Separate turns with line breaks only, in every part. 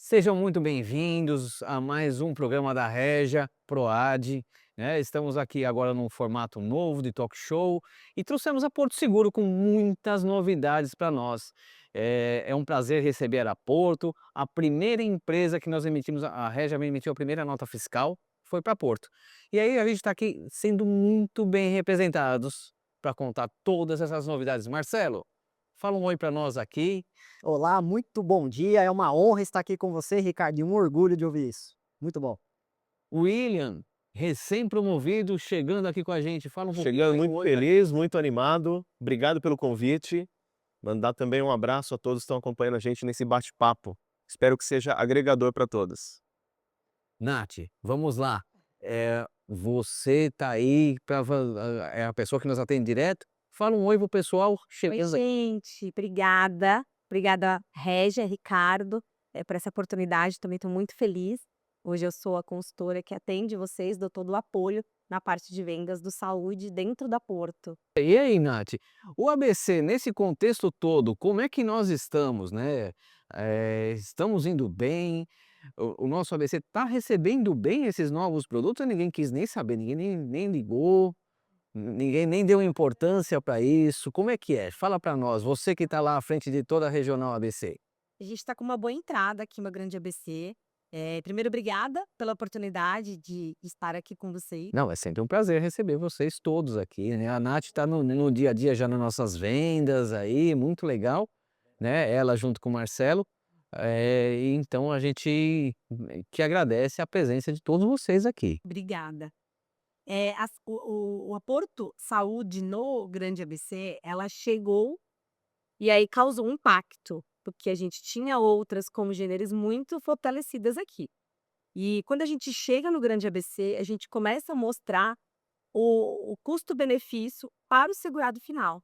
Sejam muito bem-vindos a mais um programa da Régia Proad, né? Estamos aqui agora num formato novo de talk show e trouxemos a Porto Seguro com muitas novidades para nós. É um prazer receber a Porto, a primeira empresa que nós emitimos, a Régia emitiu a primeira nota fiscal, foi para Porto. E aí a gente está aqui sendo muito bem representados para contar todas essas novidades. Marcelo, fala um oi para nós aqui.
Olá, muito bom dia. É uma honra estar aqui com você, Ricardo, e um orgulho de ouvir isso. Muito bom.
William, recém-promovido, chegando aqui com a gente. Fala um pouquinho
Chegando
aí, um
muito
oi pra
feliz, muito animado. Obrigado pelo convite. Mandar também um abraço a todos que estão acompanhando a gente nesse bate-papo. Espero que seja agregador para todos.
Nath, vamos lá. Você tá aí para é a pessoa que nos atende direto? Fala um oi pro pessoal
Oi,
chegando aqui.
gente, obrigada. Obrigada, Régia, Ricardo, por essa oportunidade. Também estou muito feliz. Hoje eu sou a consultora que atende vocês, dou todo o apoio na parte de vendas do saúde dentro da Porto.
E aí, Nath, o ABC nesse contexto todo, como é que nós estamos, né? Estamos indo bem? O nosso ABC está recebendo bem esses novos produtos ou ninguém quis nem saber, ninguém nem ligou? Ninguém nem deu importância para isso, como é que é? Fala para nós, você que está lá à frente de toda a regional ABC.
A gente está com uma boa entrada aqui no Grande ABC. Primeiro, obrigada pela oportunidade de estar aqui com vocês.
Não, é sempre um prazer receber vocês todos aqui, né, a Nath está no dia a dia já nas nossas vendas aí, muito legal, né, ela junto com o Marcelo, e então a gente que agradece a presença de todos vocês aqui.
Obrigada. A Porto Saúde no Grande ABC, ela chegou. E aí causou um impacto, porque a gente tinha outras congêneres muito fortalecidas aqui. E quando a gente chega no grande ABC, a gente começa a mostrar o custo-benefício para o segurado final.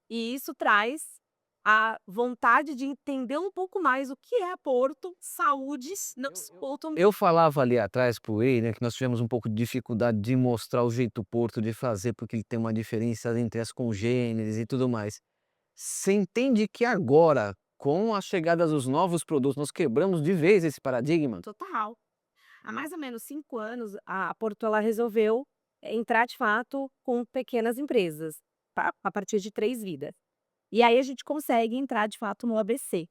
E isso traz a vontade de entender um pouco mais o que é a Porto Saúde, não só Porto.
Eu falava ali atrás para o Whey, né, que nós tivemos um pouco de dificuldade de mostrar o jeito Porto de fazer, porque ele tem uma diferença entre as congêneres e tudo mais. Você entende que agora, com a chegada dos novos produtos, nós quebramos de vez esse paradigma?
Total. Há mais ou menos 5 anos, a Porto ela resolveu, entrar de fato com pequenas empresas, a partir de 3 vidas. E aí a gente consegue entrar de fato no ABC,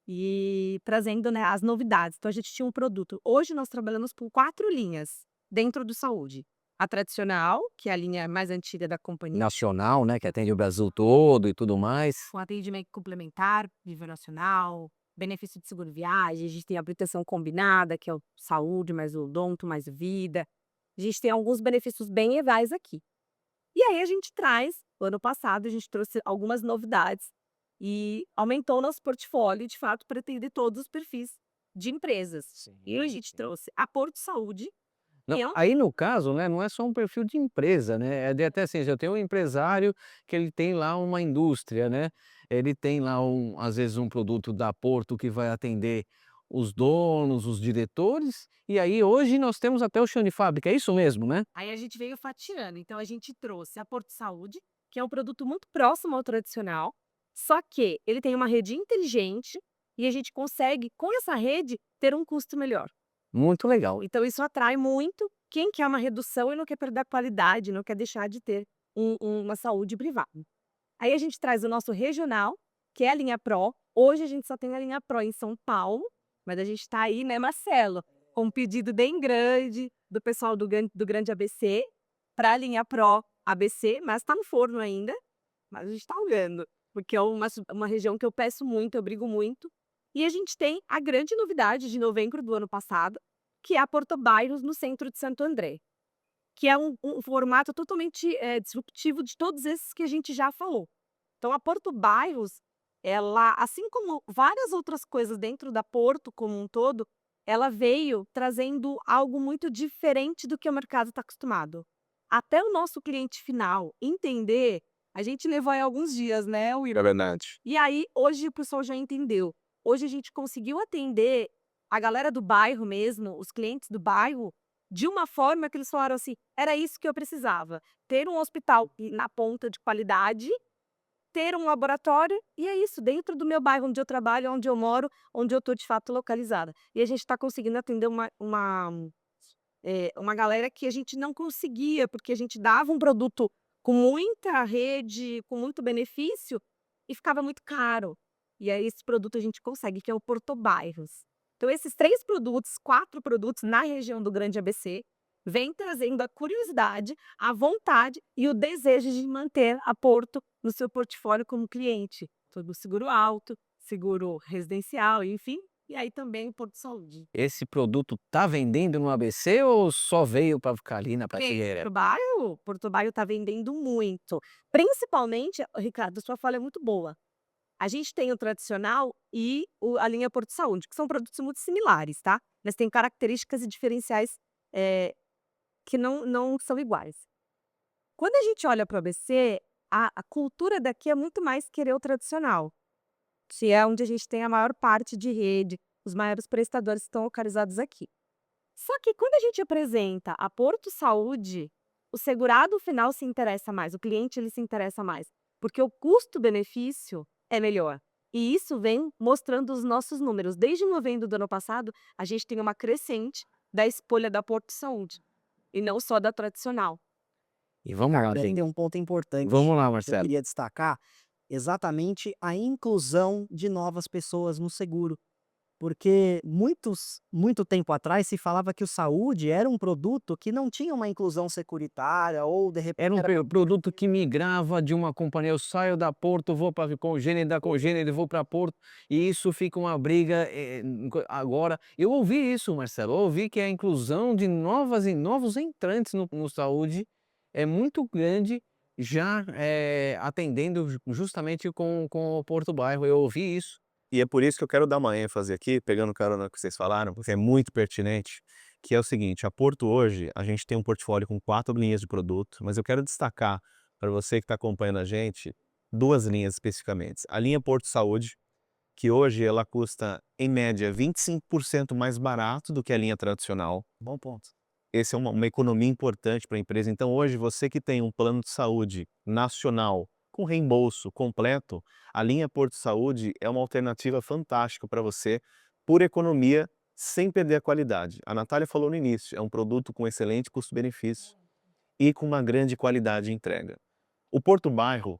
e trazendo, né, as novidades. Então a gente tinha um produto, hoje nós trabalhamos com 4 linhas dentro do saúde. A tradicional, que é a linha mais antiga da companhia,
Nacional, né, que atende o Brasil todo e tudo mais.
com atendimento complementar, nível nacional, benefício de seguro viagem, a gente tem a proteção combinada, que é o saúde mais o odonto mais vida. A gente tem alguns benefícios bem legais aqui. E aí a gente traz, o ano passado a gente trouxe algumas novidades e aumentou o nosso portfólio, de fato, para atender todos os perfis de empresas. E a
Sim,
gente
sim.
trouxe a Porto Saúde,
Não,
que é um.
aí no caso, né, não é só um perfil de empresa, né, é de até assim, eu tenho um empresário que ele tem lá uma indústria, né, ele tem lá às vezes um produto da Porto que vai atender os donos, os diretores, e aí hoje nós temos até o chão de fábrica, é isso mesmo, né?
Aí a gente veio fatiando, então a gente trouxe a Porto Saúde, que é um produto muito próximo ao tradicional, só que ele tem uma rede inteligente e a gente consegue, com essa rede, ter um custo melhor.
Muito legal.
Então isso atrai muito quem quer uma redução e não quer perder a qualidade, não quer deixar de ter uma saúde privada. Aí a gente traz o nosso regional, que é a linha Pro. Hoje a gente só tem a linha Pro em São Paulo, mas a gente está aí, né, Marcelo, com um pedido bem grande do pessoal do Grande ABC para a linha Pro ABC, mas está no forno ainda, mas a gente está olhando, porque é uma região que eu peço muito, eu brigo muito. E a gente tem a grande novidade de novembro do ano passado, que é a Porto Bairros no centro de Santo André, que é um formato totalmente, disruptivo de todos esses que a gente já falou. Então a Porto Bairros, ela, assim como várias outras coisas dentro da Porto como um todo, ela veio trazendo algo muito diferente do que o mercado está acostumado. Até o nosso cliente final entender, a gente levou aí alguns dias, né,
É
Will?
verdade.
E aí, hoje o pessoal já entendeu. Hoje a gente conseguiu atender a galera do bairro mesmo, os clientes do bairro, de uma forma que eles falaram assim: "Era isso que eu precisava, ter um hospital na ponta de qualidade ter um laboratório, e é isso, dentro do meu bairro onde eu trabalho, onde eu moro, onde eu estou de fato localizada. E a gente está conseguindo atender uma galera que a gente não conseguia, porque a gente dava um produto com muita rede, com muito benefício, e ficava muito caro. E aí esse produto a gente consegue, que é o Portobairros. Então esses 3 produtos, 4 produtos na região do Grande ABC, vem trazendo a curiosidade, a vontade e o desejo de manter a Porto no seu portfólio como cliente. Todo seguro alto, seguro residencial, enfim, e aí também o Porto Saúde.
Esse produto tá vendendo no ABC ou só veio para ficar ali na prateleira?
Porto Baio está vendendo muito. Principalmente, Ricardo, sua fala é muito boa. A gente tem o tradicional e a linha Porto Saúde, que são produtos muito similares, tá? Mas têm características e diferenciais que não são iguais. Quando a gente olha para o ABC, a cultura daqui é muito mais querer o tradicional, que é onde a gente tem a maior parte de rede, os maiores prestadores estão localizados aqui. Só que quando a gente apresenta a Porto Saúde, o segurado final se interessa mais, o cliente ele se interessa mais, porque o custo-benefício é melhor. E isso vem mostrando os nossos números. Desde novembro do ano passado, a gente tem uma crescente da escolha da Porto Saúde, e não só da tradicional.
E vamos lá,
Ainda
gente.
um ponto importante
Vamos lá,
que eu
Marcelo.
queria destacar, exatamente a inclusão de novas pessoas no seguro. Porque muito tempo atrás se falava que o saúde era um produto que não tinha uma inclusão securitária ou de repente
Era um produto que migrava de uma companhia, eu saio da Porto, vou para Congênere, da Congênere vou para Porto, e isso fica uma briga, agora eu ouvi isso, Marcelo, eu ouvi que a inclusão de novos entrantes no saúde é muito grande, já, atendendo justamente com o Porto Bairro, eu ouvi isso.
E é por isso que eu quero dar uma ênfase aqui, pegando carona no que vocês falaram, porque é muito pertinente, que é o seguinte, a Porto hoje, a gente tem um portfólio com 4 linhas de produto, mas eu quero destacar para você que está acompanhando a gente, 2 linhas especificamente. A linha Porto Saúde, que hoje ela custa, em média, 25% mais barato do que a linha tradicional.
Bom ponto.
Essa é uma economia importante para a empresa. Então hoje, você que tem um plano de saúde nacional com reembolso completo, a linha Porto Saúde é uma alternativa fantástica para você, por economia, sem perder a qualidade. A Natália falou no início, é um produto com excelente custo-benefício e com uma grande qualidade de entrega. O Porto Bairros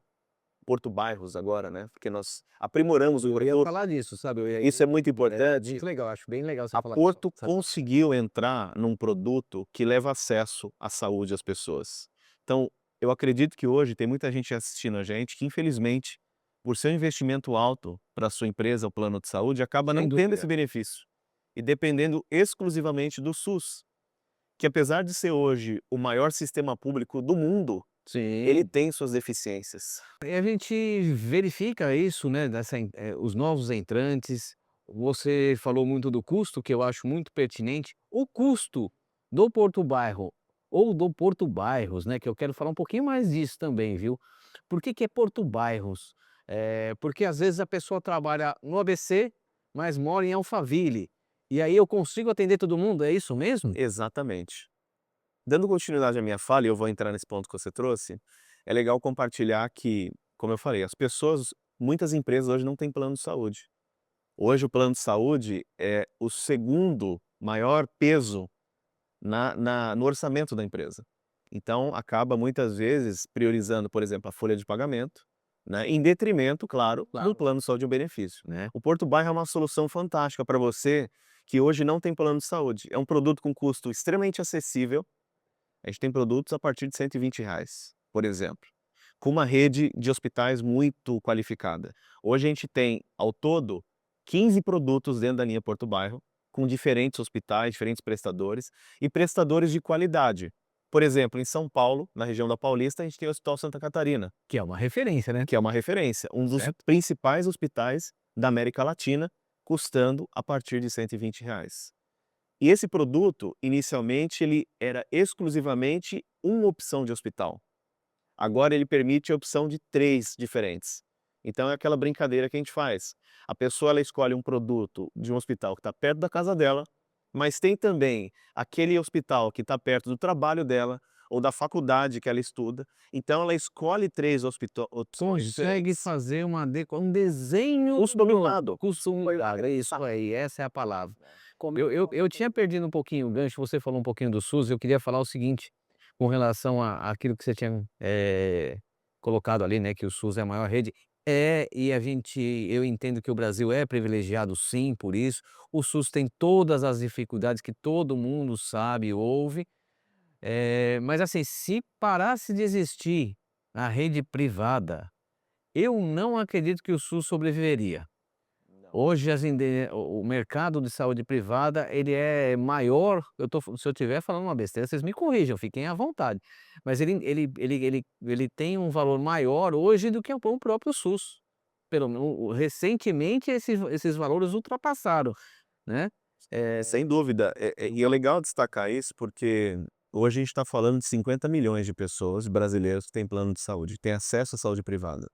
agora, né, porque nós aprimoramos o
Eu ia
produto,
falar disso, sabe,
isso é muito importante.
muito legal, acho bem legal você
A
falar
Porto
disso, sabe.
conseguiu entrar num produto que leva acesso à saúde às pessoas. Então, eu acredito que hoje tem muita gente assistindo a gente que, infelizmente, por seu investimento alto para sua empresa, o plano de saúde, acaba
Sem
não tendo
dúvida.
esse benefício e dependendo exclusivamente do SUS, que apesar de ser hoje o maior sistema público do mundo, ele
Sim.
tem suas deficiências.
E a gente verifica isso, né, os novos entrantes, você falou muito do custo, que eu acho muito pertinente. O custo do Porto Bairro ou do Porto Bairros, né, que eu quero falar um pouquinho mais disso também, viu. Por que que é Porto Bairros? Porque às vezes a pessoa trabalha no ABC, mas mora em Alphaville, e aí eu consigo atender todo mundo, é isso mesmo?
Exatamente. Dando continuidade à minha fala, e eu vou entrar nesse ponto que você trouxe, é legal compartilhar que, como eu falei, as pessoas, muitas empresas hoje não têm plano de saúde. Hoje o plano de saúde é o segundo maior peso no orçamento da empresa. Então acaba muitas vezes priorizando, por exemplo, a folha de pagamento, né, em detrimento, claro,
Claro.
do plano de saúde e o benefício, né. O Porto Bairro é uma solução fantástica para você que hoje não tem plano de saúde. É um produto com custo extremamente acessível. A gente tem produtos a partir de R$ 120, por exemplo, com uma rede de hospitais muito qualificada. Hoje a gente tem, ao todo, 15 produtos dentro da linha Porto Bairro, com diferentes hospitais, diferentes prestadores e prestadores de qualidade. Por exemplo, em São Paulo, na região da Paulista, a gente tem o Hospital Santa Catarina,
Que é uma referência, né.
que é uma referência, um dos
Certo.
principais hospitais da América Latina, custando a partir de R$ 120. E esse produto, inicialmente, ele era exclusivamente uma opção de hospital. Agora ele permite a opção de 3 diferentes. Então é aquela brincadeira que a gente faz. A pessoa ela escolhe um produto de um hospital que está perto da casa dela, mas tem também aquele hospital que está perto do trabalho dela, ou da faculdade que ela estuda. Então ela escolhe 3 opções
Consegue
diferentes.
fazer um desenho
Customizado.
customizado, é isso aí, essa é a palavra. Eu tinha perdido um pouquinho o gancho, você falou um pouquinho do SUS, eu queria falar o seguinte, com relação àquilo que você tinha, colocado ali, né, que o SUS é a maior rede. E eu entendo que o Brasil é privilegiado sim, por isso. O SUS tem todas as dificuldades que todo mundo sabe e ouve, mas assim, se parasse de existir a rede privada, eu não acredito que o SUS sobreviveria. Hoje o mercado de saúde privada, ele é maior, se eu estiver falando uma besteira, vocês me corrijam, fiquem à vontade, mas ele tem um valor maior hoje do que o próprio SUS. Recentemente esses valores ultrapassaram, né.
Sem dúvida. E é legal destacar isso, porque hoje a gente está falando de 50 milhões de pessoas, brasileiros, que têm plano de saúde, têm acesso à saúde privada.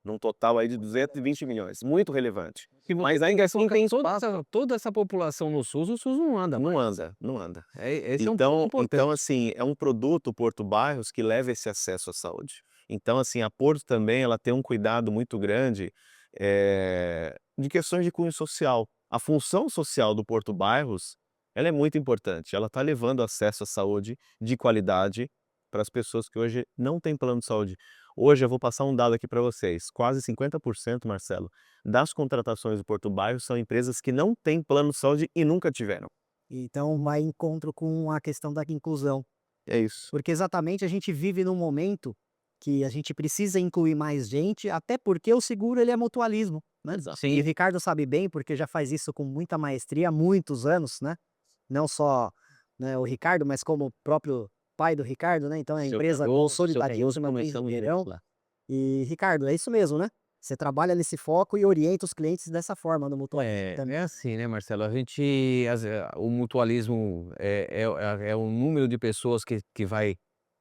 Num total aí de 220 milhões, muito relevante.
Se
Mas
você
ainda assim
colocar
tem
toda
espaço.
toda essa população no SUS, o SUS não anda
Não
mais.
anda, não anda.
Esse é um ponto
Então,
importante.
assim, é um produto Porto Bairros que leva esse acesso à saúde. Então, assim, a Porto também, ela tem um cuidado muito grande, de questões de cunho social. A função social do Porto Bairros, ela é muito importante. Ela está levando acesso à saúde de qualidade para as pessoas que hoje não têm plano de saúde. Hoje eu vou passar um dado aqui para vocês, quase 50%, Marcelo, das contratações do Porto Bairros são empresas que não têm plano de saúde e nunca tiveram.
Então vai em encontro com a questão da inclusão,
É isso.
porque exatamente a gente vive num momento que a gente precisa incluir mais gente, até porque o seguro ele é mutualismo, né.
Exato.
E o
Sim,
Ricardo sabe bem, porque já faz isso com muita maestria há muitos anos, né. Não só, né, o Ricardo, mas como o próprio pai do Ricardo, né, então a
seu
empresa
Seu
Consolidarismo
Cardoso
também em
começamos
Ribeirão.
juntos lá.
E Ricardo, é isso mesmo, né? Você trabalha nesse foco e orienta os clientes dessa forma no mutualismo também.
É assim, né, Marcelo, o mutualismo é o número de pessoas que vai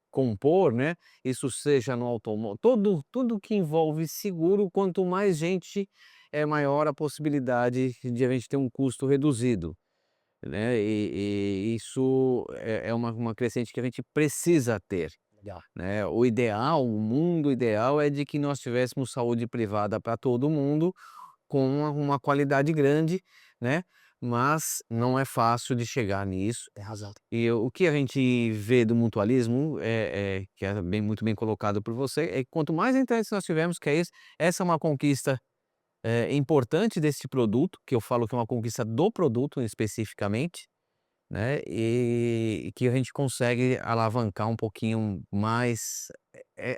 compor, né, isso seja no automóvel, tudo que envolve seguro, quanto mais gente, é maior a possibilidade de a gente ter um custo reduzido, né, e isso é uma crescente que a gente precisa ter,
Legal.
né. O mundo ideal é de que nós tivéssemos saúde privada para todo mundo, com uma qualidade grande, né, mas não é fácil de chegar nisso.
Tem razão.
E o que a gente vê do mutualismo, que é muito bem colocado por você, é que quanto mais entrantes nós tivermos, que é isso, essa é uma conquista, importante desse produto, que eu falo que é uma conquista do produto especificamente, né, e que a gente consegue alavancar um pouquinho mais,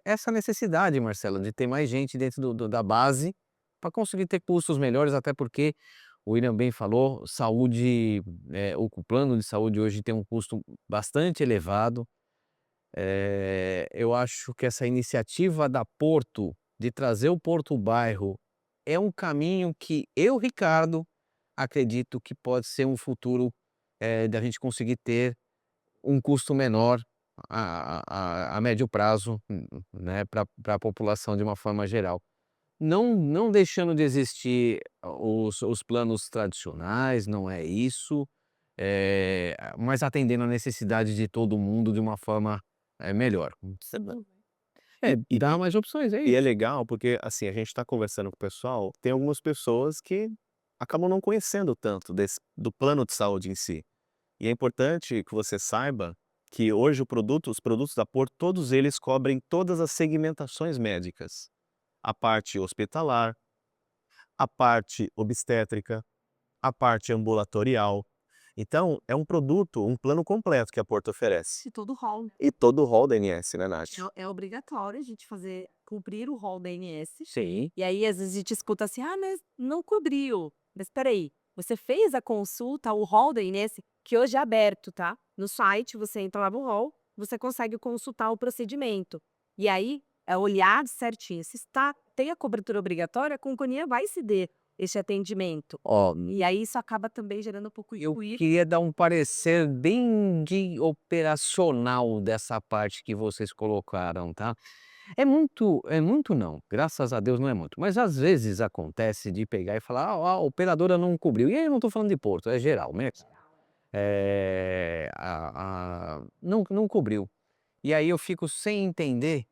essa necessidade, Marcelo, de ter mais gente dentro da base, para conseguir ter custos melhores, até porque o William bem falou, saúde, o plano de saúde hoje tem um custo bastante elevado. Eu acho que essa iniciativa da Porto, de trazer o Porto Bairro, é um caminho que eu, Ricardo, acredito que pode ser um futuro, da gente conseguir ter um custo menor a médio prazo, né, para a população de uma forma geral. Não deixando de existir os planos tradicionais, não é isso, mas atendendo a necessidade de todo mundo de uma forma, melhor.
E
Dá mais opções, é
e é
isso.
legal porque, assim, a gente está conversando com o pessoal, tem algumas pessoas que acabam não conhecendo tanto do plano de saúde em si. E é importante que você saiba que hoje os produtos da Porto, todos eles cobrem todas as segmentações médicas. A parte hospitalar, a parte obstétrica, a parte ambulatorial. Então, é um produto, um plano completo que a Porto oferece.
De todo o rol, né?
E todo o rol da ANS, né, Nath?
É obrigatório a gente cumprir o rol da ANS.
Sim.
E aí, às vezes, a gente escuta assim: "Ah, mas não cobriu". Mas espera aí, você fez a consulta, o rol da ANS, que hoje é aberto, tá? No site, você entra lá no rol, você consegue consultar o procedimento. E aí, é olhar certinho, se tem a cobertura obrigatória, a companhia vai ceder este atendimento.
Ó,
E aí isso acaba também gerando um pouco de
eu
ruído.
queria dar um parecer bem de operacional dessa parte que vocês colocaram, tá. É muito não, graças a Deus não é muito, mas às vezes acontece de pegar e falar: "Ah, a operadora não cobriu", e aí eu não estou falando de Porto, é geral, mercado. Não cobriu. E aí eu fico sem entender.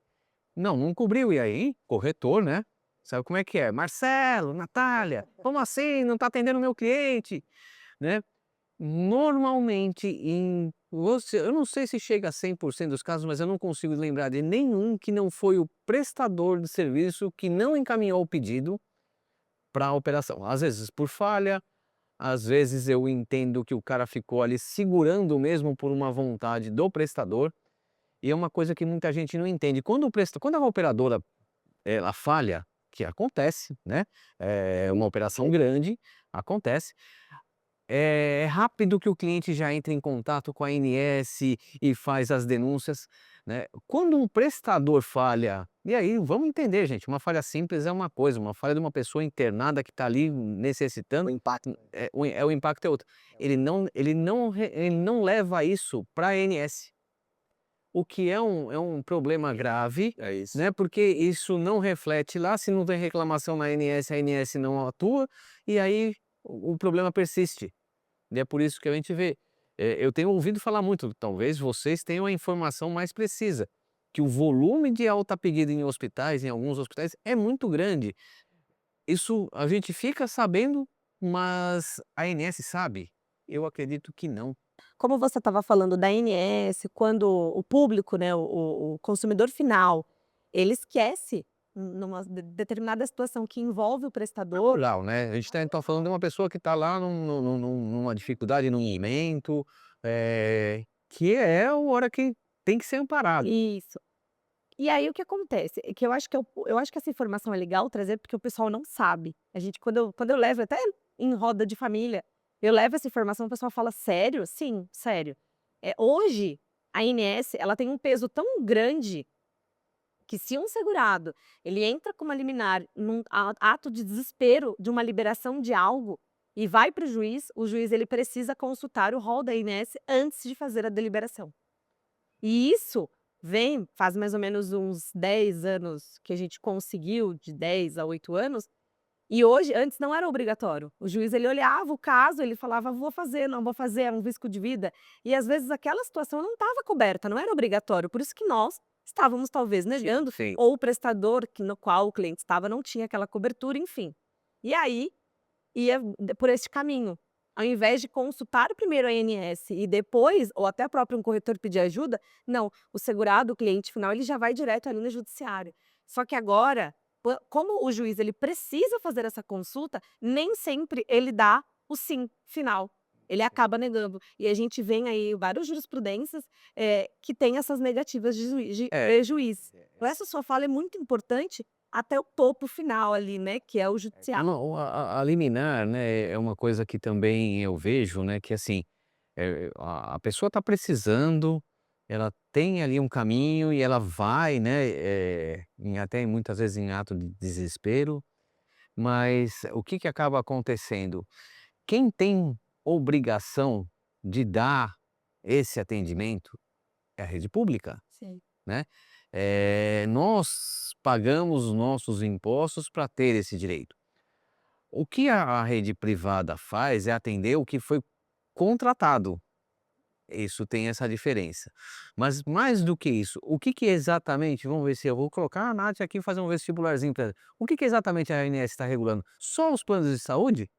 Não cobriu. E aí, corretor, né? Sabe como é que é? Marcelo, Natália, como assim? Não está atendendo o meu cliente, né? Normalmente, eu não sei se chega a 100% dos casos, mas eu não consigo lembrar de nenhum que não foi o prestador de serviço que não encaminhou o pedido para a operação. Às vezes por falha, às vezes eu entendo que o cara ficou ali segurando mesmo por uma vontade do prestador, e é uma coisa que muita gente não entende. Quando a operadora ela falha, que acontece, né, é uma operação grande, acontece, é rápido que o cliente já entra em contato com a ANS e faz as denúncias, né. Quando um prestador falha, e aí vamos entender gente, uma falha simples é uma coisa, uma falha de uma pessoa internada que está ali necessitando,
O impacto.
o impacto é outro. Ele não leva isso para a ANS, o que é um problema grave,
É isso.
né, porque isso não reflete lá, se não tem reclamação na ANS, a ANS não atua, e aí o problema persiste. E é por isso que a gente vê. Eu tenho ouvido falar muito, talvez vocês tenham a informação mais precisa, que o volume de alta pedida em hospitais, em alguns hospitais, é muito grande. Isso a gente fica sabendo, mas a ANS sabe? Eu acredito que não.
Como você estava falando da ANS, quando o público, né, o consumidor final, ele esquece numa determinada situação que envolve o prestador.
Rural, né, a gente está então falando de uma pessoa que está lá numa dificuldade no momento, que é a hora que tem que ser amparado.
Isso. E aí o que acontece, é que eu acho que essa informação é legal trazer, porque o pessoal não sabe. A gente quando eu levo até em roda de família, eu levo essa informação, o pessoal fala: "Sério?" "Sim, sério." Hoje, a ANS, ela tem um peso tão grande, que se um segurado, ele entra com uma liminar num ato de desespero de uma liberação de algo, e vai para o juiz ele precisa consultar o rol da ANS antes de fazer a deliberação. E isso faz mais ou menos uns 10 anos que a gente conseguiu, de 10 a 8 anos, e hoje antes não era obrigatório. O juiz ele olhava o caso, ele falava: "Vou fazer, não vou fazer, é um risco de vida", e às vezes aquela situação não estava coberta, não era obrigatório, por isso que nós estávamos talvez negando,
Sim.
ou o prestador no qual o cliente estava não tinha aquela cobertura, enfim. E aí ia por esse caminho. Ao invés de consultar primeiro a ANS e depois, ou até próprio um corretor pedir ajuda, não, o segurado, o cliente final, ele já vai direto ali no judiciário. Só que agora, como o juiz ele precisa fazer essa consulta, nem sempre ele dá o sim final. Ele acaba negando. E a gente vem aí várias jurisprudências que têm essas negativas de
É.
prejuízo. Então, essa sua fala é muito importante até o topo final ali, né, que é o judiciário.
Não, a liminar, né, é uma coisa que também eu vejo, né, que assim, a pessoa está precisando, ela tem ali um caminho e ela vai, né, até muitas vezes em ato de desespero, mas o que que acaba acontecendo? Quem tem obrigação de dar esse atendimento é a rede pública,
Sim.
né. Nós pagamos os nossos impostos para ter esse direito. O que a rede privada faz é atender o que foi contratado. Isso tem essa diferença. Mas mais do que isso, o que que exatamente, vamos ver se eu vou colocar a Nath aqui e fazer um vestibularzinho para ela. O que que exatamente a ANS está regulando? Só os planos de saúde?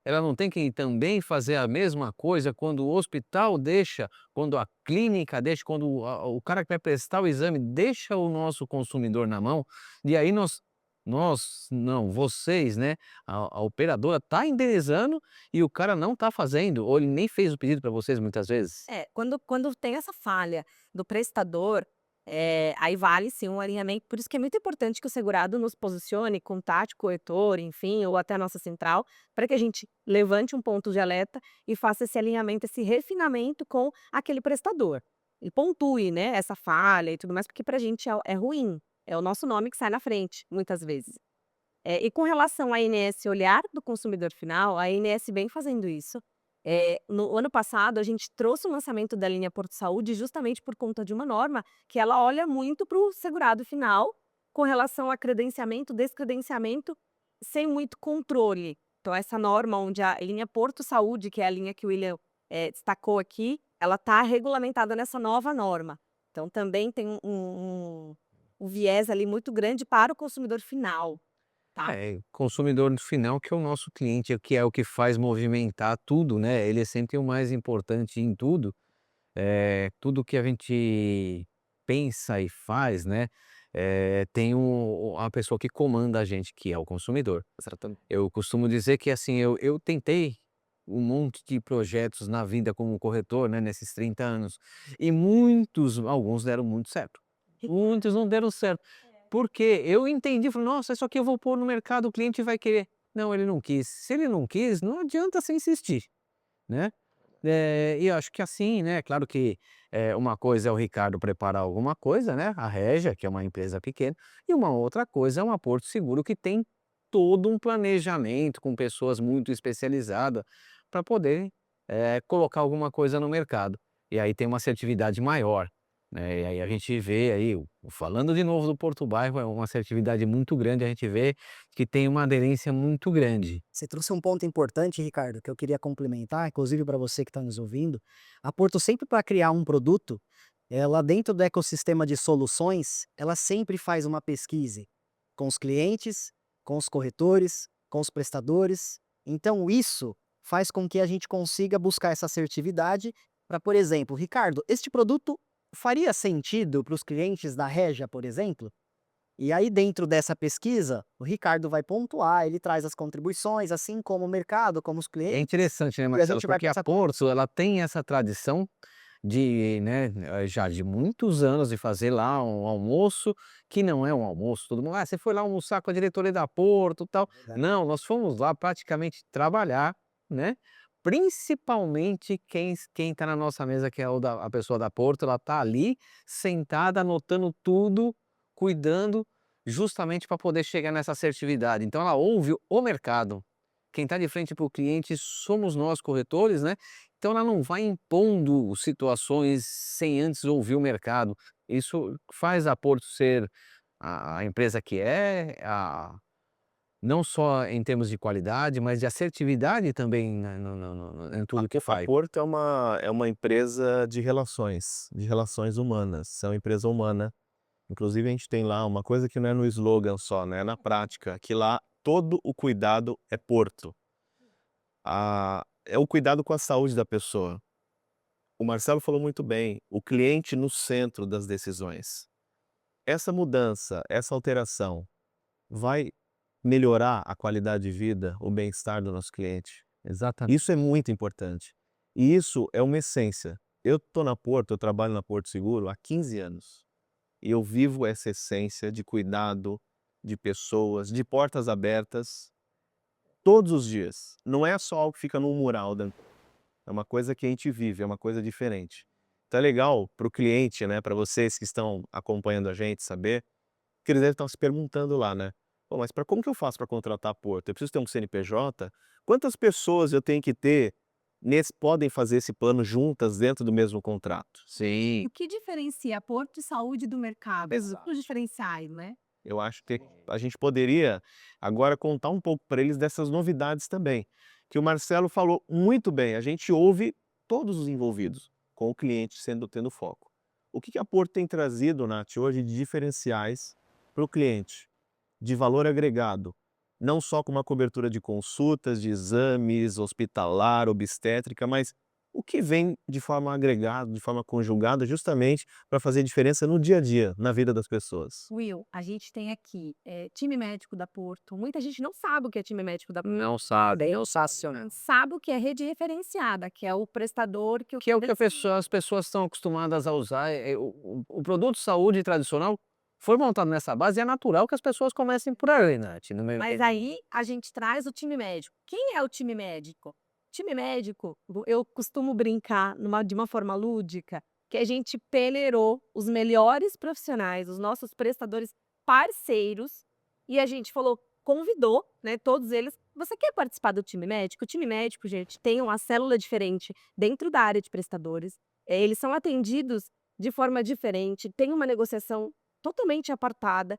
Ela não tem que também fazer a mesma coisa quando o hospital deixa, quando a clínica deixa, quando o cara que vai prestar o exame deixa o nosso consumidor na mão, e aí nós não, vocês, né, a operadora tá indenizando e o cara não tá fazendo, ou ele nem fez o pedido para vocês muitas vezes.
Quando tem essa falha do prestador, aí vale sim um alinhamento, por isso que é muito importante que o segurado nos posicione, contate o corretor, enfim, ou até a nossa central, para que a gente levante um ponto de alerta e faça esse alinhamento, esse refinamento com aquele prestador. E pontue, né, essa falha e tudo mais, porque pra gente é ruim, é o nosso nome que sai na frente, muitas vezes. E com relação à ANS olhar do consumidor final, a ANS vem fazendo isso. No ano passado, a gente trouxe o lançamento da linha Porto Saúde justamente por conta de uma norma que ela olha muito para o segurado final com relação a credenciamento, descredenciamento, sem muito controle. Então, essa norma onde a linha Porto Saúde, que é a linha que o William destacou aqui, ela está regulamentada nessa nova norma. Então também tem um viés ali muito grande para o consumidor final, tá?
Consumidor final que é o nosso cliente, que é o que faz movimentar tudo, né, ele é sempre o mais importante em tudo. Tudo que a gente pensa e faz, né, tem a pessoa que comanda a gente, que é o consumidor.
Exatamente.
Eu costumo dizer que, assim, eu tentei um monte de projetos na vida como corretor, né, nesses 30 anos, e alguns deram muito certo, muitos não deram certo. Porque eu entendi, falei: "Nossa, isso aqui eu vou pôr no mercado, o cliente vai querer". Não, ele não quis. Se ele não quis, não adianta você insistir, né. E eu acho que assim, né, claro que, uma coisa é o Ricardo preparar alguma coisa, né, a Régia, que é uma empresa pequena, e uma outra coisa é uma Porto Seguro que tem todo um planejamento com pessoas muito especializadas para poder, colocar alguma coisa no mercado. E aí tem uma assertividade maior, né, e aí a gente vê aí, falando de novo do Porto Bairro, é uma assertividade muito grande, a gente vê que tem uma aderência muito grande.
Você trouxe um ponto importante, Ricardo, que eu queria complementar, inclusive para você que está nos ouvindo. A Porto sempre para criar um produto, ela dentro do ecossistema de soluções, ela sempre faz uma pesquisa com os clientes, com os corretores, com os prestadores. Então isso faz com que a gente consiga buscar essa assertividade para, por exemplo, Ricardo, este produto faria sentido para os clientes da Regia, por exemplo? E aí, dentro dessa pesquisa, o Ricardo vai pontuar, ele traz as contribuições, assim como o mercado, como os
É
clientes,
interessante, né,
e a
Marcelo,
gente vai
porque a
passar.
Porto, ela tem essa tradição de, né, já de muitos anos de fazer lá um almoço, que não é um almoço, todo mundo: "Ah, você foi lá almoçar com a diretoria da Porto, tal".
Verdade.
Não, nós fomos lá praticamente trabalhar, né, principalmente quem tá na nossa mesa, que é a pessoa da Porto, ela tá ali sentada anotando tudo, cuidando, justamente para poder chegar nessa assertividade. Então ela ouve o mercado. Quem está de frente para o cliente somos nós corretores, né, então ela não vai impondo situações sem antes ouvir o mercado. Isso faz a Porto ser a empresa que é, não só em termos de qualidade, mas de assertividade também, né, em tudo que
A
faz.
Porto é uma empresa de relações humanas, é uma empresa humana. Inclusive a gente tem lá uma coisa que não é no slogan só, né, é na prática, que lá todo o cuidado é Porto. É o cuidado com a saúde da pessoa. O Marcelo falou muito bem, o cliente no centro das decisões. Essa mudança, essa alteração vai melhorar a qualidade de vida, o bem-estar do nosso cliente.
Exatamente.
Isso é muito importante. E isso é uma essência. Eu estou na Porto, eu trabalho na Porto Seguro há 15 anos. E eu vivo essa essência de cuidado, de pessoas, de portas abertas, todos os dias. Não é só algo que fica num mural, é uma coisa que a gente vive, é uma coisa diferente. Então é legal para o cliente, né, para vocês que estão acompanhando a gente saber, que eles devem estar se perguntando lá, né? Pô, mas como que eu faço para contratar a Porto? Eu preciso ter um CNPJ? Quantas pessoas eu tenho que ter podem fazer esse plano juntas dentro do mesmo contrato?
Sim.
O que diferencia a Porto de Saúde do mercado?
Exato.
Os diferenciais, né?
Eu acho que a gente poderia agora contar um pouco para eles dessas novidades também, que o Marcelo falou muito bem, a gente ouve todos os envolvidos, com o cliente tendo foco. O que a Porto tem trazido, Nath, hoje de diferenciais para o cliente, de valor agregado, não só com uma cobertura de consultas, de exames, hospitalar, obstétrica, mas o que vem de forma agregada, de forma conjugada, justamente para fazer diferença no dia a dia, na vida das pessoas.
Will, a gente tem aqui time médico da Porto. Muita gente não sabe o que é time médico da Porto.
Não sabe.
Sensacional.
Sabe o que é rede referenciada, que é o prestador que o
Que é o que as pessoas estão acostumadas a usar, o produto saúde tradicional foi montado nessa base e é natural que as pessoas comecem por aí, Nath, no meu
Mas aí a gente traz o time médico. Quem é o time médico? Time médico, eu costumo brincar de uma forma lúdica, que a gente peneirou os melhores profissionais, os nossos prestadores parceiros, e a gente falou, convidou, né, todos eles. Você quer participar do time médico? O time médico, gente, tem uma célula diferente dentro da área de prestadores. Eles são atendidos de forma diferente, tem uma negociação totalmente apartada.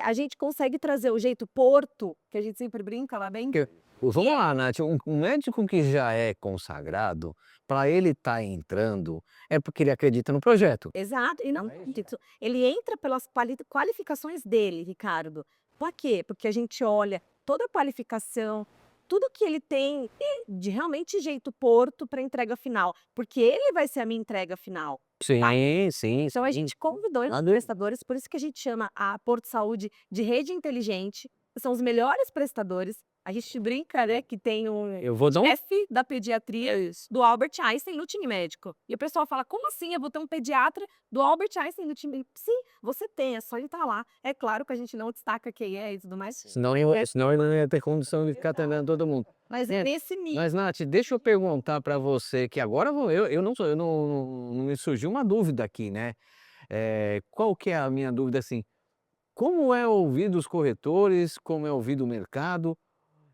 A gente consegue trazer o jeito Porto, que a gente sempre brinca lá bem,
Vamos lá, Nath, um médico que já é consagrado, para ele estar entrando, é porque ele acredita no projeto.
Exato, e não
Não é isso?
disso, ele entra pelas qualificações dele, Ricardo. Por quê? Porque a gente olha toda a qualificação, tudo que ele tem de realmente jeito Porto para entrega final, porque ele vai ser a minha entrega final.
Sim, sim,
Então a
sim.
gente convidou esses
Nada-
prestadores, por isso que a gente chama a Porto Saúde de rede inteligente, são os melhores prestadores. A gente brinca, né, que tem um
Eu vou dar um
chefe da pediatria do Albert Einstein no time médico. E o pessoal fala, como assim? Eu vou ter um pediatra do Albert Einstein no time? Sim, você tem, é só ele estar lá. É claro que a gente não destaca quem é e tudo mais.
senão ele não ia ter condição de ficar atendendo todo mundo.
Mas é
É,
nesse nível.
Mas, Nath, deixa eu perguntar para você, que agora eu não sou, não me surgiu uma dúvida aqui, né? Qual que é a minha dúvida, assim, como é ouvir dos corretores, como é ouvir do mercado?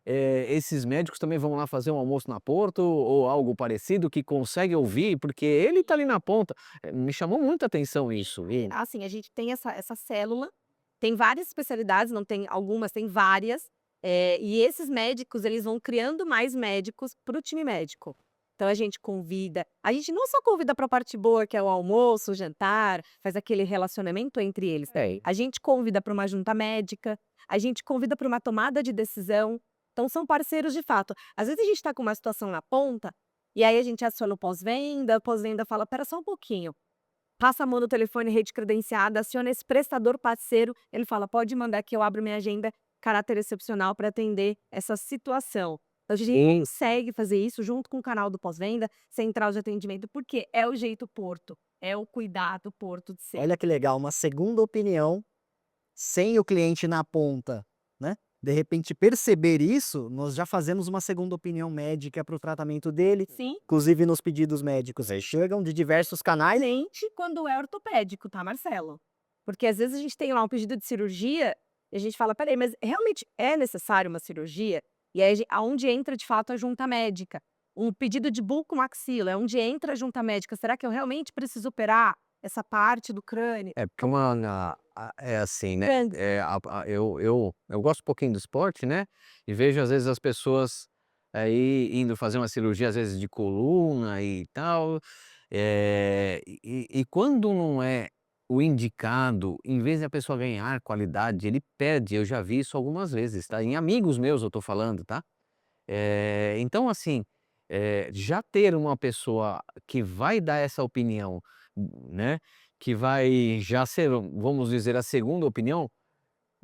Esses médicos também vão lá fazer um almoço na Porto ou algo parecido que consegue ouvir? Porque ele está ali na ponta. Me chamou muita atenção isso.
Assim, a gente tem essa célula, tem várias especialidades, não tem algumas, tem várias. E esses médicos, eles vão criando mais médicos para o time médico. Então a gente não só convida para a parte boa, que é o almoço, o jantar, faz aquele relacionamento entre eles. A gente convida para uma junta médica, a gente convida para uma tomada de decisão. Então são parceiros de fato. Às vezes a gente está com uma situação na ponta, e aí a gente aciona o pós-venda fala, pera só um pouquinho. Passa a mão no telefone, rede credenciada, aciona esse prestador parceiro, ele fala, pode mandar que eu abro minha agenda, caráter excepcional para atender essa situação. Então a gente
Sim.
consegue fazer isso junto com o canal do pós-venda, central de atendimento, porque é o jeito Porto, é o cuidado Porto de ser.
Olha que legal, uma segunda opinião, sem o cliente na ponta, né? De repente perceber isso, nós já fazemos uma segunda opinião médica para o tratamento dele,
Sim,
inclusive nos pedidos médicos. Chegam de diversos canais.
excelente quando é ortopédico, tá, Marcelo? Porque às vezes a gente tem lá um pedido de cirurgia e a gente fala, peraí, mas realmente é necessário uma cirurgia? E aí aonde entra de fato a junta médica. Um pedido de bucomaxila, é onde entra a junta médica. Será que eu realmente preciso operar essa parte do crânio?
Porque é assim, né?
Grande.
Eu gosto um pouquinho do esporte, né? E vejo às vezes as pessoas aí indo fazer uma cirurgia, às vezes de coluna e tal. E quando não é o indicado, em vez de a pessoa ganhar qualidade, ele perde. Eu já vi isso algumas vezes, tá? Em amigos meus eu tô falando, tá? Então, assim, já ter uma pessoa que vai dar essa opinião, né, que vai já ser, vamos dizer, a segunda opinião,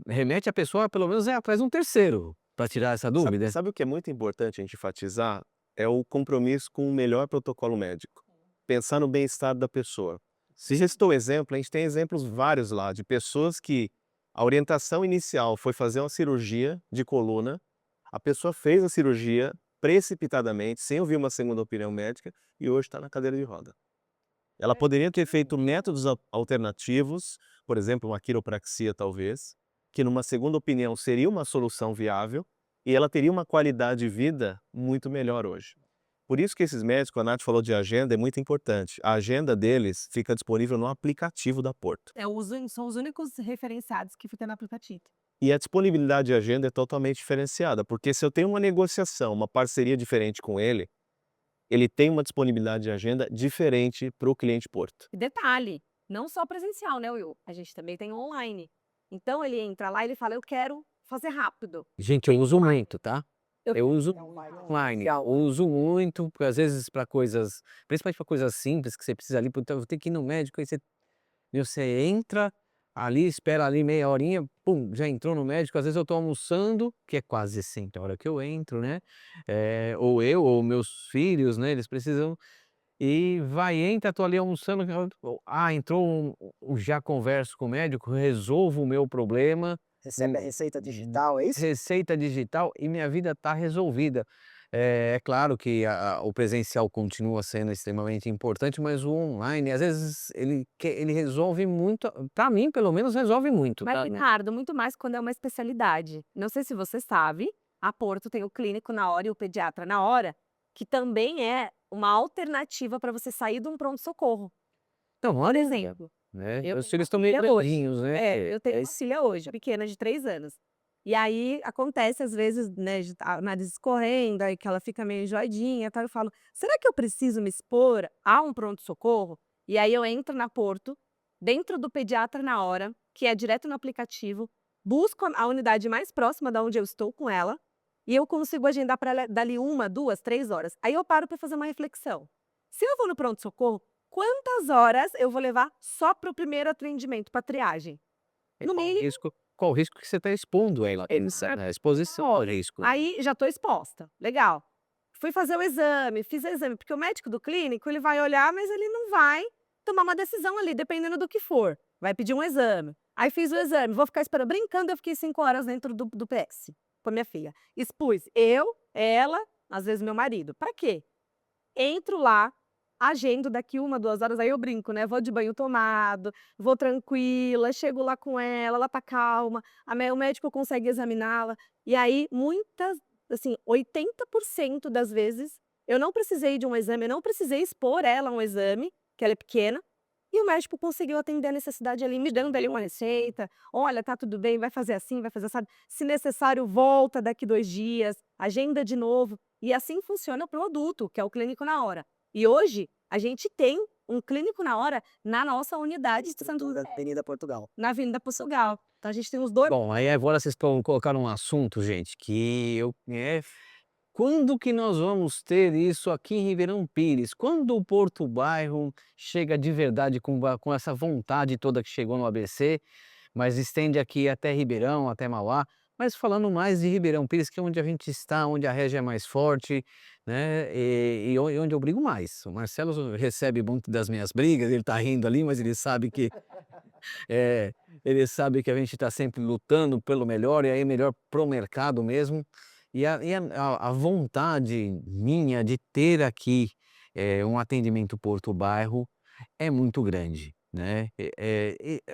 remete a pessoa pelo menos atrás de um terceiro, para tirar essa dúvida.
Sabe o que é muito importante a gente enfatizar? É o compromisso com o melhor protocolo médico. Pensar no bem-estar da pessoa. Se já citou exemplo, a gente tem exemplos vários lá de pessoas que a orientação inicial foi fazer uma cirurgia de coluna, a pessoa fez a cirurgia precipitadamente, sem ouvir uma segunda opinião médica, e hoje está na cadeira de roda. Ela poderia ter feito métodos alternativos, por exemplo, uma quiropraxia talvez, que numa segunda opinião seria uma solução viável, e ela teria uma qualidade de vida muito melhor hoje. Por isso que esses médicos, a Nath falou de agenda, é muito importante. A agenda deles fica disponível no aplicativo da Porto.
São os únicos referenciados que ficam no aplicativo.
E a disponibilidade de agenda é totalmente diferenciada, porque se eu tenho uma negociação, uma parceria diferente com ele tem uma disponibilidade de agenda diferente para o cliente Porto.
E detalhe, não só presencial, né, Will? A gente também tem online. Então ele entra lá e ele fala, eu quero fazer rápido.
Gente, eu uso muito, tá?
Eu-
Eu uso online, eu uso muito, porque às vezes para coisas, principalmente para coisas simples, que você precisa ali, puta, eu vou ter que ir no médico, aí você entra ali, espera ali meia horinha, pum, já entrou no médico. Às vezes eu tô almoçando, que é quase sempre a hora que eu entro, né? Ou eu, ou meus filhos, né? Eles precisam. E vai, entra, tô ali almoçando. Entrou já converso com o médico, resolvo o meu problema.
Recebe a receita digital, é isso?
Receita digital e minha vida tá resolvida. É claro que o presencial continua sendo extremamente importante, mas o online, às vezes, ele resolve muito, para mim, pelo menos, resolve muito,
Mas,
tá, né?
Ricardo, muito mais quando é uma especialidade. Não sei se você sabe, a Porto tem o clínico na hora e o pediatra na hora, que também é uma alternativa para você sair de um pronto-socorro.
Então,
Por
olha,
exemplo,
né?
eu
Meus
tenho
filhos
uma
estão meio
filha hoje.
grandinhos, né?
Eu tenho uma filha hoje, pequena de 3 anos. E aí acontece às vezes, né, de o nariz escorrendo, aí que ela fica meio enjoadinha, tal, eu falo: "Será que eu preciso me expor a um pronto-socorro?". E aí eu entro na Porto, dentro do pediatra na hora, que é direto no aplicativo, busco a unidade mais próxima da onde eu estou com ela, e eu consigo agendar para ela dali 1, 2, 3 horas. Aí eu paro para fazer uma reflexão. Se eu vou no pronto-socorro, quantas horas eu vou levar só para o primeiro atendimento, para triagem?
E
No mínimo
qual o risco que você está expondo ela, né, exposição ao risco.
aí já estou exposta, legal. Fui fazer o exame, fiz o exame, porque o médico do clínico ele vai olhar, mas ele não vai tomar uma decisão ali, dependendo do que for. Vai pedir um exame. Aí fiz o exame, vou ficar esperando. Brincando, eu fiquei 5 horas dentro do PS com a minha filha. Expus eu, ela, às vezes meu marido. Pra quê? Entro lá, agendo daqui 1, 2 horas, aí eu brinco, né, vou de banho tomado, vou tranquila, chego lá com ela tá calma, o médico consegue examiná-la, e aí muitas, assim, 80% das vezes, eu não precisei de um exame, eu não precisei expor ela a um exame, que ela é pequena, e o médico conseguiu atender a necessidade ali, me dando ali uma receita: "Olha, tá tudo bem, vai fazer assim, vai fazer assado, se necessário volta daqui 2 dias, agenda de novo". E assim funciona o produto, que é o clínico na hora. E hoje, a gente tem um clínico na hora na nossa unidade de Santo
Da
André,
Avenida Portugal.
na Avenida Portugal. Então a gente tem os 2.
Bom, aí agora vocês colocaram um assunto, gente, que quando que nós vamos ter isso aqui em Ribeirão Pires? Quando o Porto Bairro chega de verdade com essa vontade toda que chegou no ABC, mas estende aqui até Ribeirão, até Mauá, mas falando mais de Ribeirão Pires, que é onde a gente está, onde a Régia é mais forte, né, e onde eu brigo mais. O Marcelo recebe muito das minhas brigas, ele tá rindo ali, mas eh, ele sabe que a gente está sempre lutando pelo melhor, e aí melhor pro mercado mesmo. A vontade minha de ter aqui, um atendimento Porto Bairro é muito grande, né.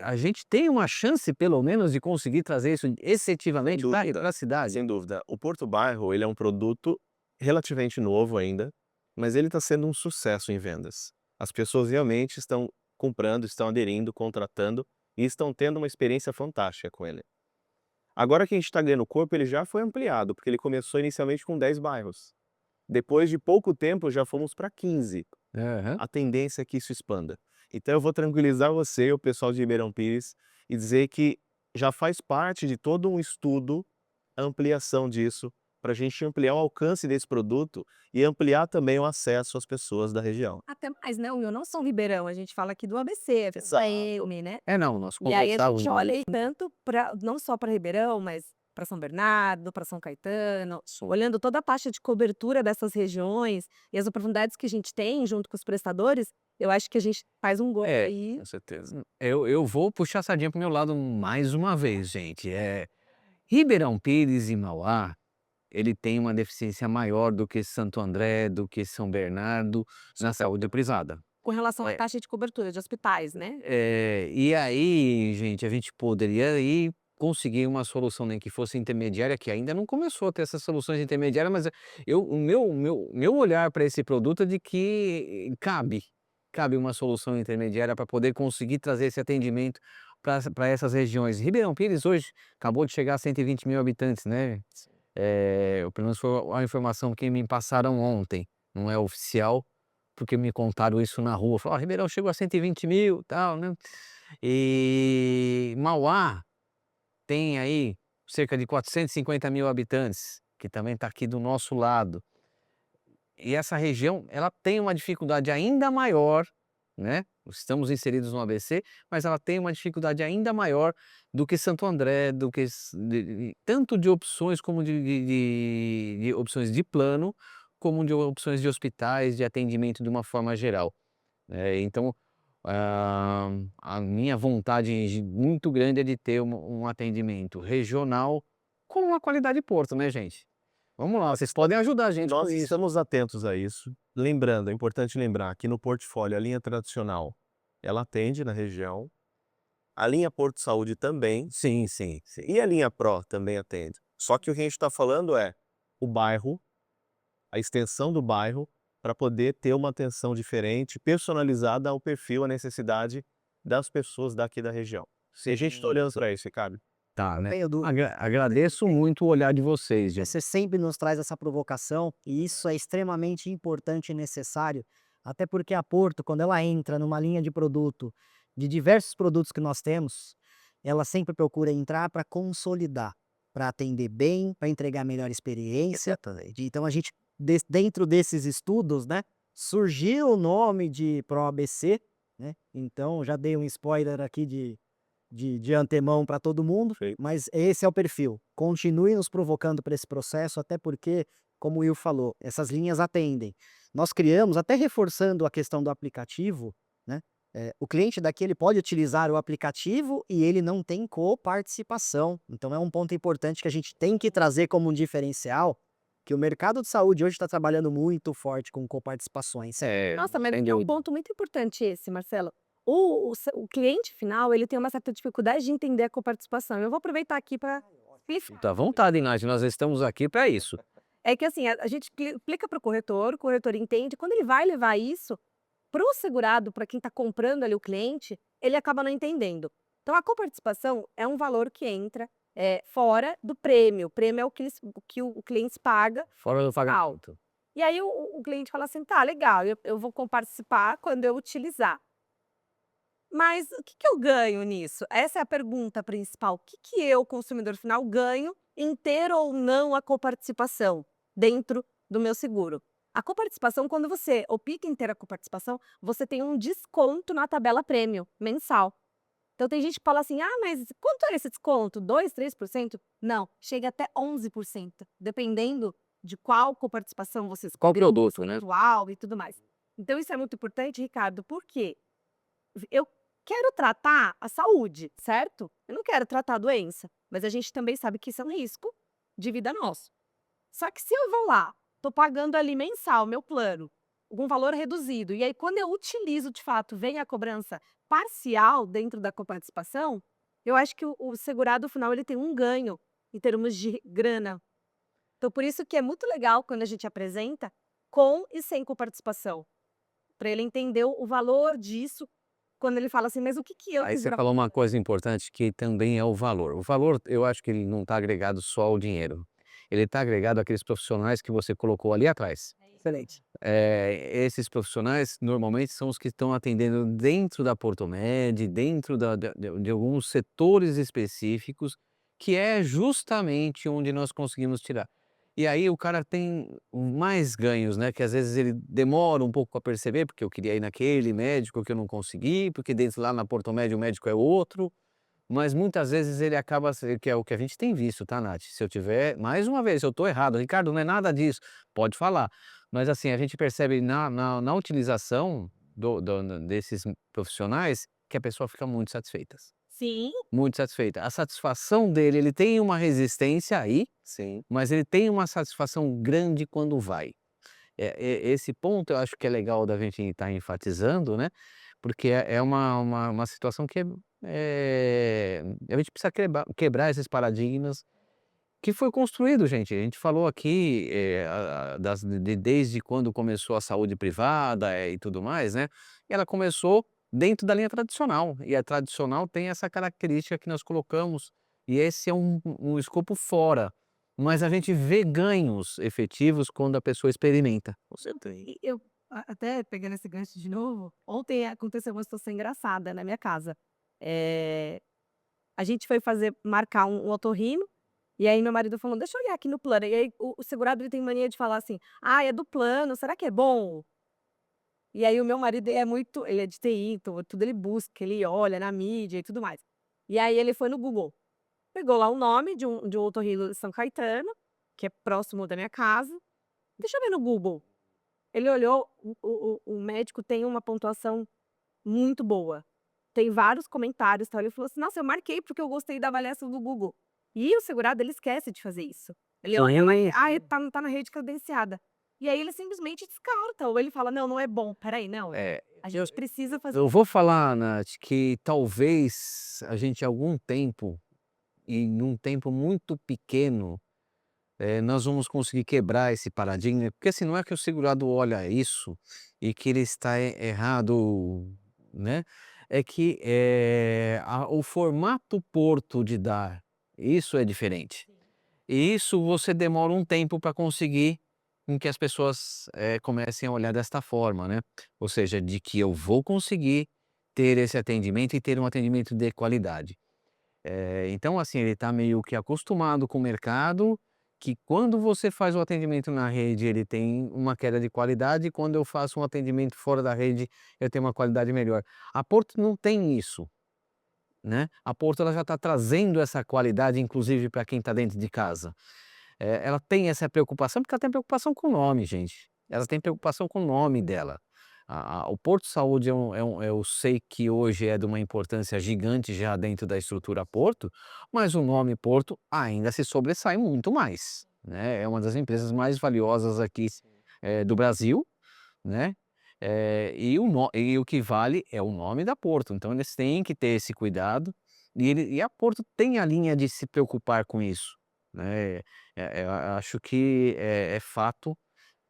A gente tem uma chance pelo menos de conseguir trazer isso
Sem
efetivamente para
dúvida,
a cidade?
sem dúvida. O Porto Bairro, ele é um produto relativamente novo ainda, mas ele está sendo um sucesso em vendas. As pessoas realmente estão comprando, estão aderindo, contratando e estão tendo uma experiência fantástica com ele. Agora que a gente está ganhando corpo, ele já foi ampliado, porque ele começou inicialmente com 10 bairros. Depois de pouco tempo, já fomos para 15.
Aham.
A tendência é que isso expanda. Então eu vou tranquilizar você, o pessoal de Ribeirão Pires, e dizer que já faz parte de todo um estudo a ampliação disso, para a gente ampliar o alcance desse produto e ampliar também o acesso às pessoas da região.
Até mais, né, eu não sou Ribeirão, a gente fala aqui do ABC,
Exato.
EME, né.
É, não, nós
E aí a
conversávamos
gente olha tanto para não só para Ribeirão, mas para São Bernardo, para São Caetano, olhando toda a taxa de cobertura dessas regiões e as oportunidades que a gente tem junto com os prestadores, eu acho que a gente faz um gol
é,
aí.
com certeza. Eu vou puxar a sardinha para o meu lado mais uma vez, gente. Ribeirão Pires e Mauá, ele tem uma deficiência maior do que Santo André, do que São Bernardo, na saúde privada.
Com relação à
É.
taxa de cobertura de hospitais, né.
E aí, gente, a gente poderia aí conseguir uma solução, nem que fosse intermediária, que ainda não começou a ter essas soluções intermediárias, mas o meu olhar para esse produto é de que cabe uma solução intermediária para poder conseguir trazer esse atendimento para essas regiões. Ribeirão Pires hoje acabou de chegar a 120 mil habitantes, né? Pelo menos foi a informação que me passaram ontem, não é oficial, porque me contaram isso na rua, falaram: "Ó, Ribeirão chegou a 120 mil, tal, né". E Mauá tem aí cerca de 450 mil habitantes, que também está aqui do nosso lado. E essa região, ela tem uma dificuldade ainda maior, né, estamos inseridos no ABC, mas ela tem uma dificuldade ainda maior do que Santo André, do que tanto de opções como de opções de plano, como de opções de hospitais, de atendimento de uma forma geral. Então, a minha vontade muito grande é de ter um atendimento regional com uma qualidade Porto, né, gente? Vamos lá, vocês podem ajudar a gente com
Nós
isso.
estamos atentos a isso. Lembrando, é importante lembrar que no portfólio a linha tradicional, ela atende na região, a linha Porto Saúde também,
Sim, sim.
e a linha Pro também atende. Só que o que a gente está falando é o bairro, a extensão do bairro, para poder ter uma atenção diferente, personalizada ao perfil, à necessidade das pessoas daqui da região. E a gente está olhando para isso, Ricardo.
Tá,
não
né.
tenho dúvida.
Agradeço muito o olhar de vocês, gente.
Você sempre nos traz essa provocação e isso é extremamente importante e necessário, até porque a Porto, quando ela entra numa linha de produto, de diversos produtos que nós temos, ela sempre procura entrar para consolidar, para atender bem, para entregar a melhor experiência.
Exatamente.
Então a gente, dentro desses estudos, né, surgiu o nome de ProABC, né? Então já dei um spoiler aqui de antemão para todo mundo,
Perfeito.
mas esse é o perfil. Continue nos provocando para esse processo, até porque, como o Will falou, essas linhas atendem. Nós criamos, até reforçando a questão do aplicativo, né? O cliente daqui ele pode utilizar o aplicativo e ele não tem coparticipação. Então é um ponto importante que a gente tem que trazer como um diferencial, que o mercado de saúde hoje está trabalhando muito forte com coparticipações.
É,
Nossa, mas
sem
é um
dúvida.
ponto muito importante esse, Marcelo. O cliente final, ele tem uma certa dificuldade de entender a coparticipação. Eu vou aproveitar aqui para explicar.
Fica à vontade, Nath, nós estamos aqui para isso.
É que assim, a gente explica para o corretor entende, quando ele vai levar isso para o segurado, para quem está comprando ali o cliente, ele acaba não entendendo. Então a coparticipação é um valor que entra fora do prêmio. O prêmio é o que o cliente paga.
Fora do pagamento.
E aí o cliente fala assim, tá, legal, eu vou coparticipar quando eu utilizar. Mas o que eu ganho nisso? Essa é a pergunta principal. O que eu, consumidor final, ganho em ter ou não a coparticipação dentro do meu seguro? A coparticipação, quando você opta em ter a coparticipação, você tem um desconto na tabela prêmio mensal. Então tem gente que fala assim, ah, mas quanto é esse desconto? 2, 3%? Não, chega até 11%, dependendo de qual coparticipação você
Qual
escolheu,
produto, né?
percentual e tudo mais. Então isso é muito importante, Ricardo, porque eu quero tratar a saúde, certo? Eu não quero tratar a doença, mas a gente também sabe que isso é um risco de vida nosso. Só que se eu vou lá, tô pagando ali mensal meu plano, com valor reduzido, e aí quando eu utilizo de fato, vem a cobrança parcial dentro da coparticipação, eu acho que o segurado final ele tem um ganho em termos de grana. Então por isso que é muito legal quando a gente apresenta com e sem coparticipação, para ele entender o valor disso quando ele fala assim: "Mas o que que eu
Aí
fiz
você
pra".
falou uma coisa importante que também é o valor. O valor, eu acho que ele não está agregado só ao dinheiro. Ele está agregado àqueles profissionais que você colocou ali atrás.
Excelente.
Esses profissionais normalmente são os que estão atendendo dentro da Portomed, dentro de alguns setores específicos, que é justamente onde nós conseguimos tirar. E aí o cara tem mais ganhos, né, que às vezes ele demora um pouco a perceber, porque eu queria ir naquele médico que eu não consegui, porque dentro lá na Portomed o médico é outro, mas muitas vezes ele acaba que é o que a gente tem visto, tá, Nath? Se eu tiver mais uma vez, se eu estou errado: "Ricardo, não é nada disso", pode falar. Mas assim, a gente percebe na utilização desses profissionais, que a pessoa fica muito satisfeita.
Sim,
Muito satisfeita. A satisfação dele, ele tem uma resistência aí,
Sim.
mas ele tem uma satisfação grande quando vai. Esse ponto eu acho que é legal da gente estar enfatizando, né, porque é uma situação que a gente precisa quebrar esses paradigmas que foi construído, gente. A gente falou aqui, desde quando começou a saúde privada, e tudo mais, né, e ela começou dentro da linha tradicional, e a tradicional tem essa característica que nós colocamos, e esse é um escopo fora, mas a gente vê ganhos efetivos quando a pessoa experimenta.
Você tem.
e eu até pegando esse gancho de novo, ontem aconteceu uma situação engraçada na minha casa. Eh, a gente foi marcar um otorrino, e aí meu marido falou: "Deixa eu olhar aqui no plano", e aí o segurado ele tem mania de falar assim: "Ah, é do plano, será que é bom?". E aí o meu marido ele é de TI, então tudo ele busca, ele olha na mídia e tudo mais. E aí ele foi no Google, pegou lá o nome de um otorrino de São Caetano, que é próximo da minha casa, deixa eu ver no Google. Ele olhou, o médico tem uma pontuação muito boa, tem vários comentários, tal, ele falou assim: "Nossa, eu marquei porque eu gostei da avaliação do Google". E o segurado ele esquece de fazer isso. Ele olha lá e: "Ah, tá na rede credenciada". E aí ele simplesmente descarta, ou ele fala: "Não, não é bom, espera aí, não,
É,
a gente precisa fazer".
eu vou falar, Nath, que talvez a gente algum tempo, em um tempo muito pequeno, nós vamos conseguir quebrar esse paradigma, porque assim, não é que o segurado olha isso e que ele está errado, né, é que, o formato Porto de dar Isso é diferente. E isso você demora um tempo para conseguir com que as pessoas, comecem a olhar desta forma, né. Ou seja, de que eu vou conseguir ter esse atendimento e ter um atendimento de qualidade. Então, assim, ele está meio que acostumado com o mercado, que quando você faz o atendimento na rede, ele tem uma queda de qualidade, e quando eu faço um atendimento fora da rede, eu tenho uma qualidade melhor. A Porto não tem isso, né. A Porto ela já está trazendo essa qualidade, inclusive para quem está dentro de casa. Ela tem essa preocupação, porque ela tem preocupação com o nome, gente. Ela tem preocupação com o nome dela. O Porto Saúde eu sei que hoje é de uma importância gigante já dentro da estrutura Porto, mas o nome Porto ainda se sobressai muito mais, né. É uma das empresas mais valiosas aqui, do Brasil, né. E o que vale é o nome da Porto, então eles têm que ter esse cuidado, e a Porto tem a linha de se preocupar com isso, né. Eu acho que é fato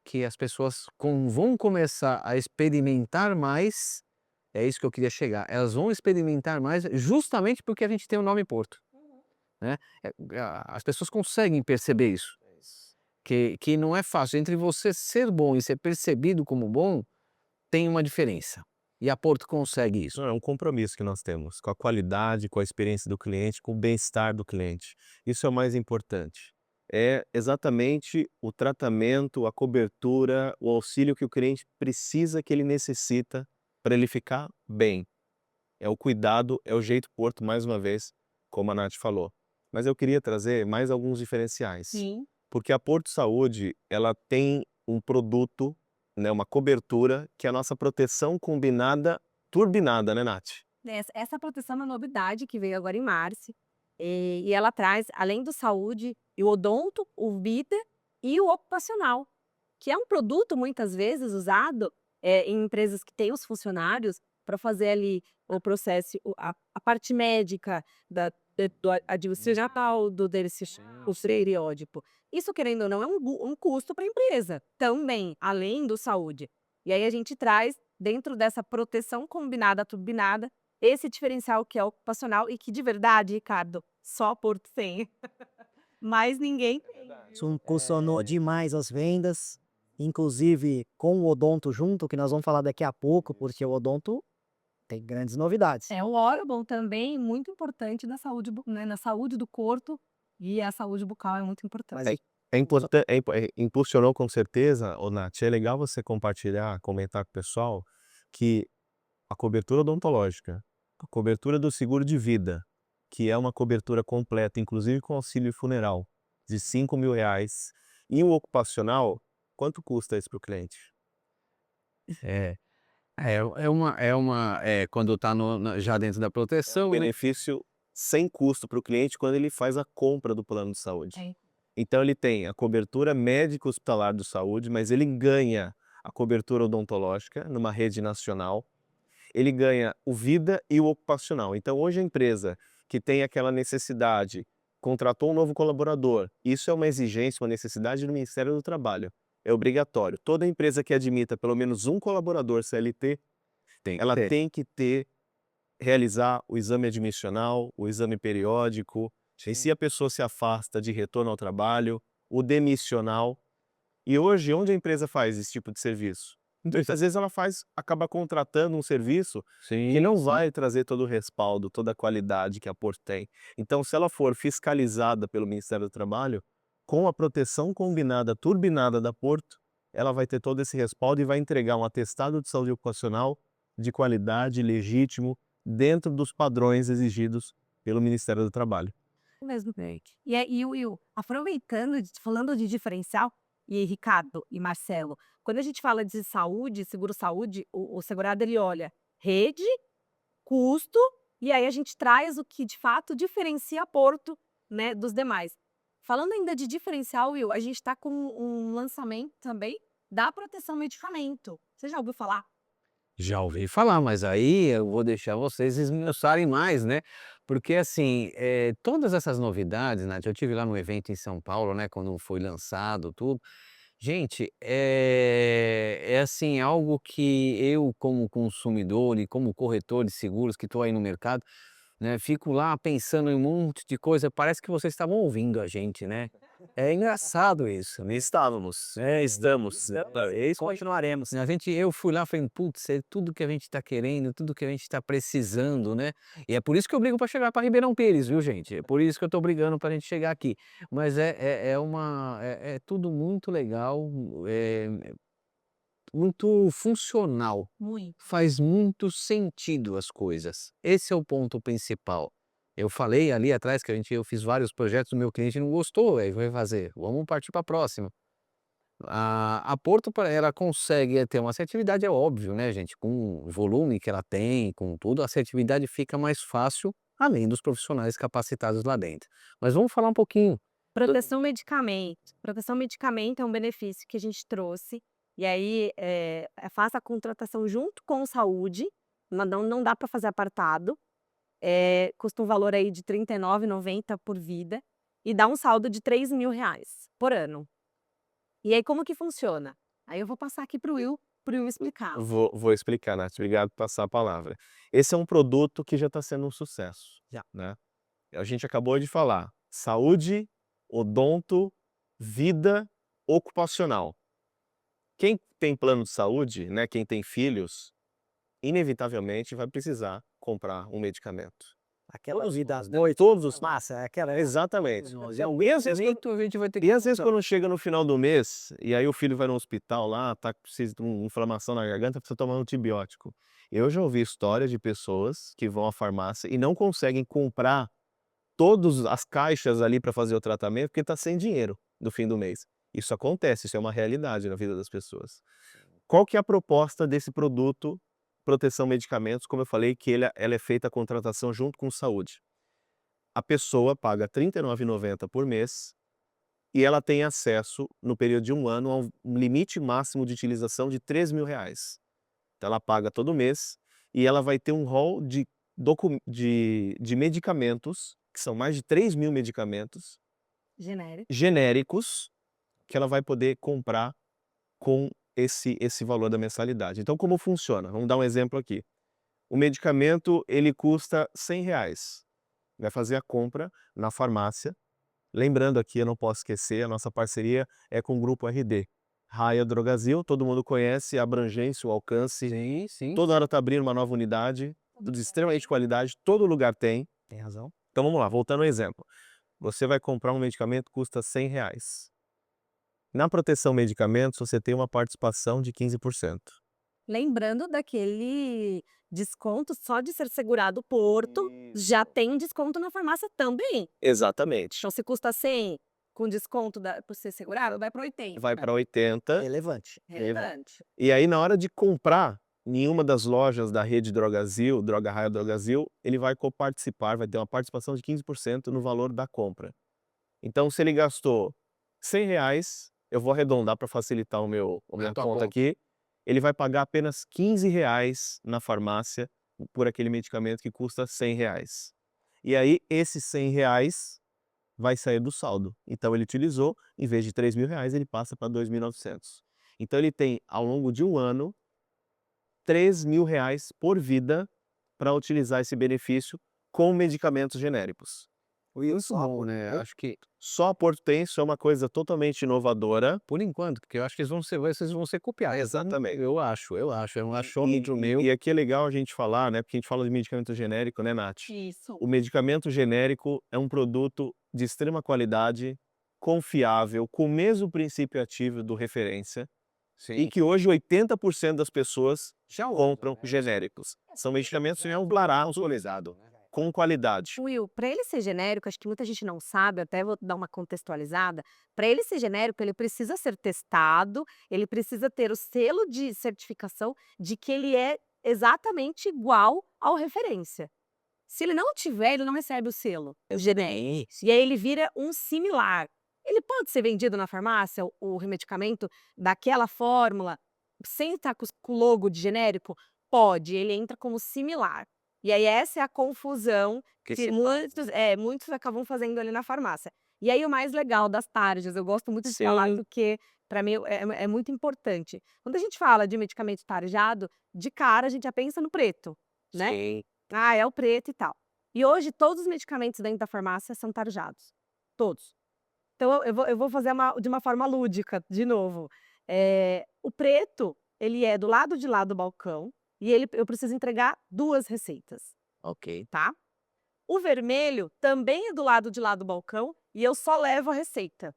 que as pessoas vão começar a experimentar mais, é isso que eu queria chegar, elas vão experimentar mais justamente porque a gente tem o nome Porto, né. As pessoas conseguem perceber isso, que não é fácil, entre você ser bom e ser percebido como bom, tem uma diferença, e a Porto consegue isso.
Não, é um compromisso que nós temos com a qualidade, com a experiência do cliente, com o bem-estar do cliente. Isso é o mais importante. É exatamente o tratamento, a cobertura, o auxílio que o cliente precisa, que ele necessita para ele ficar bem. É o cuidado, é o jeito Porto, mais uma vez, como a Nath falou. Mas eu queria trazer mais alguns diferenciais.
Sim.
Porque a Porto Saúde, ela tem um produto, né, uma cobertura, que é a nossa proteção combinada turbinada, né, Nath?
Essa proteção é uma novidade que veio agora em março, e ela traz, além do saúde, o odonto, o vida e o ocupacional, que é um produto muitas vezes usado, em empresas que têm os funcionários para fazer ali o processo, a parte médica do administracional, do o periódico. Isso, querendo ou não, é um custo para a empresa, também, além do saúde. E aí a gente traz, dentro dessa proteção combinada, turbinada, esse diferencial que é ocupacional e que de verdade, Ricardo, só a Porto tem. Mais ninguém tem,
Isso
viu.
impulsionou demais as vendas, inclusive com o odonto junto, que nós vamos falar daqui a pouco, porque o odonto tem grandes novidades.
É o órgão também muito importante da saúde né, na saúde do corpo, e a saúde bucal é muito
Mas
importante.
Impulsionou com certeza, ô Nath, é legal você compartilhar, comentar com o pessoal, que a cobertura odontológica, a cobertura do seguro de vida, que é uma cobertura completa, inclusive com auxílio funeral, de R$ 5.000, e o ocupacional, quanto custa isso para o cliente?
É, quando está já dentro da
É um
proteção, né.
benefício sem custo para o cliente quando ele faz a compra do plano de saúde.
É.
Então ele tem a cobertura médica hospitalar do saúde, mas ele ganha a cobertura odontológica numa rede nacional, ele ganha o vida e o ocupacional. Então hoje a empresa que tem aquela necessidade, contratou um novo colaborador, isso é uma exigência, uma necessidade do Ministério do Trabalho, é obrigatório. Toda empresa que admita pelo menos um colaborador CLT,
Tem que
ela
ter.
tem que realizar o exame admissional, o exame periódico, e se a pessoa se afasta de retorno ao trabalho, o demissional. E hoje, onde a empresa faz esse tipo de serviço? Muitas vezes ela acaba contratando um serviço que
Sim,
não
sim.
vai trazer todo o respaldo, toda a qualidade que a Porto tem. Então, se ela for fiscalizada pelo Ministério do Trabalho, com a proteção combinada, turbinada da Porto, ela vai ter todo esse respaldo e vai entregar um atestado de saúde ocupacional de qualidade, legítimo, dentro dos padrões exigidos pelo Ministério do Trabalho.
Mesmo. Aproveitando, falando de diferencial, e Ricardo e Marcelo, quando a gente fala de saúde, seguro-saúde, o segurado ele olha rede, custo, e aí a gente traz o que de fato diferencia a Porto, né, dos demais. Falando ainda de diferencial, Will, a gente está com um lançamento também da proteção medicamento. Você já ouviu falar?
Já ouvi falar, mas aí eu vou deixar vocês esmiuçarem mais, né, porque assim, todas essas novidades, Nath, eu tive lá no evento em São Paulo, né, quando foi lançado tudo. Gente, é assim, algo que eu como consumidor e como corretor de seguros que estou aí no mercado, né, fico lá pensando em um monte de coisa, parece que vocês estavam ouvindo a gente, né. É engraçado isso, né.
Estávamos, estamos. É isso.
Continuaremos.
Eu fui lá falei: "Putz, é tudo que a gente está querendo, tudo que a gente está precisando", né. E é por isso que eu brigo para chegar para Ribeirão Pires, viu gente, é por isso que eu estou brigando para a gente chegar aqui. Mas é tudo muito legal, muito funcional,
Muito.
faz muito sentido as coisas. Esse é o ponto principal. Eu falei ali atrás que eu fiz vários projetos, o meu cliente não gostou, aí vai fazer, vamos partir para a próxima. A Porto ela consegue ter uma assertividade, é óbvio, né, gente, com o volume que ela tem, com tudo, a assertividade fica mais fácil, além dos profissionais capacitados lá dentro. Mas vamos falar um pouquinho.
Proteção medicamento. Proteção medicamento é um benefício que a gente trouxe, e aí, faça a contratação junto com o saúde, não dá para fazer apartado, custa um valor aí de R$ 39,90 por vida, e dá um saldo de R$ 3.000 por ano. E aí como que funciona? Aí eu vou passar aqui para o Will explicar.
Vou explicar, Nath, obrigado por passar a palavra. Esse é um produto que já está sendo um sucesso,
Já.
né. A gente acabou de falar, saúde, odonto, vida ocupacional. Quem tem plano de saúde, né, quem tem filhos, inevitavelmente vai precisar comprar um medicamento.
Aquela
Todos
vida
nós,
às
né?
noites,
Todos
massa, aquela
Exatamente.
nós.
E
Em algum
às vezes
momento a gente vai ter que
E às vezes quando chega no final do mês, e aí o filho vai no hospital lá, tá com inflamação na garganta, precisa tomar um antibiótico. Eu já ouvi histórias de pessoas que vão à farmácia e não conseguem comprar todas as caixas ali para fazer o tratamento, porque tá sem dinheiro no fim do mês. Isso acontece, isso é uma realidade na vida das pessoas. Qual que é a proposta desse produto, proteção medicamentos, como eu falei que ela é feita a contratação junto com saúde. A pessoa paga R$ 39,90 por mês, e ela tem acesso, no período de 1 ano, a um limite máximo de utilização de R$ 3.000. Então ela paga todo mês, e ela vai ter um rol de medicamentos, que são mais de 3.000 medicamentos,
Genérico.
genéricos, que ela vai poder comprar com esse valor da mensalidade. Então como funciona? Vamos dar um exemplo aqui. O medicamento, ele custa R$ 100. Vai fazer a compra na farmácia. Lembrando aqui, eu não posso esquecer, a nossa parceria é com o Grupo RD. Raia Drogasil, todo mundo conhece, a abrangência, o alcance.
Sim, sim.
Toda hora está abrindo uma nova unidade, tudo de extremamente qualidade, todo lugar tem.
tem razão.
Então vamos lá, voltando ao exemplo. Você vai comprar um medicamento que custa R$ 100. Na proteção medicamentos, você tem uma participação de 15%.
Lembrando daquele desconto só de ser segurado Porto, já tem desconto na farmácia também.
Exatamente.
Então se custa 100, com desconto por ser segurado, vai para 80.
Vai para 80.
Relevante.
Relevante.
E aí, na hora de comprar em uma das lojas da rede Drogazil, Droga Raia Drogazil, ele vai coparticipar, vai ter uma participação de 15% no valor da compra. Então, se ele gastou R$ 100, eu vou arredondar para facilitar a minha
tua
conta
conta.
aqui, ele vai pagar apenas R$ 15 na farmácia por aquele medicamento que custa R$ 100. E aí, esses R$ 100 vai sair do saldo. Então ele utilizou, em vez de R$ 3.000, ele passa para 2.900. Então ele tem, ao longo de 1 ano, R$ 3.000 por vida para utilizar esse benefício com medicamentos genéricos.
Isso é bom, né, acho que
Só a Porto tem, isso é uma coisa totalmente inovadora.
por enquanto, porque eu acho que vocês vão ser copiados.
Exatamente.
Eu acho, é um achômetro meu.
E aqui é legal a gente falar, né, porque a gente fala de medicamento genérico, né, Nath?
Isso.
O medicamento genérico é um produto de extrema qualidade, confiável, com o mesmo princípio ativo do referência, e
Sim.
que hoje 80% das pessoas
Já
compram genéricos. São medicamentos que são baratos, com qualidade.
Will, para ele ser genérico, acho que muita gente não sabe, até vou dar uma contextualizada. Para ele ser genérico, ele precisa ser testado, ele precisa ter o selo de certificação de que ele é exatamente igual ao referência. Se ele não tiver, ele não recebe o selo genérico. E aí ele vira um similar. Ele pode ser vendido na farmácia, o remedicamento, daquela fórmula, sem estar com o logo de genérico? Pode, ele entra como similar. E aí essa é a confusão que muitos acabam fazendo ali na farmácia. E aí o mais legal das tarjas, eu gosto muito de falar
Sim.
porque para mim é muito importante. Quando a gente fala de medicamento tarjado, de cara a gente já pensa no preto, né?
Sim.
Ah, é o preto e tal. E hoje todos os medicamentos dentro da farmácia são tarjados, todos. Então eu vou fazer de uma forma lúdica, de novo. O preto, ele é do lado de lá do balcão e eu preciso entregar 2 receitas,
Ok.
tá? O vermelho também é do lado de lá do balcão e eu só levo a receita.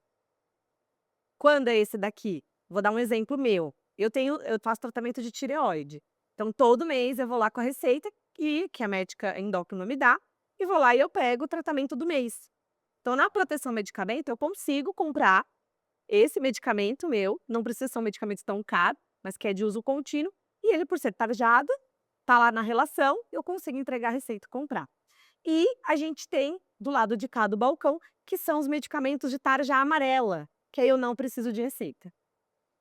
Quando é esse daqui? Vou dar um exemplo meu. Eu faço tratamento de tireoide. Então, todo mês eu vou lá com a receita que a médica endócrina me dá, e vou lá e eu pego o tratamento do mês. Então, na proteção medicamento, eu consigo comprar esse medicamento meu, não precisa ser um medicamento tão caro, mas que é de uso contínuo, e ele, por ser tarjado, tá lá na relação, eu consigo entregar a receita e comprar. E a gente tem, do lado de cá do balcão, que são os medicamentos de tarja amarela, que aí eu não preciso de receita,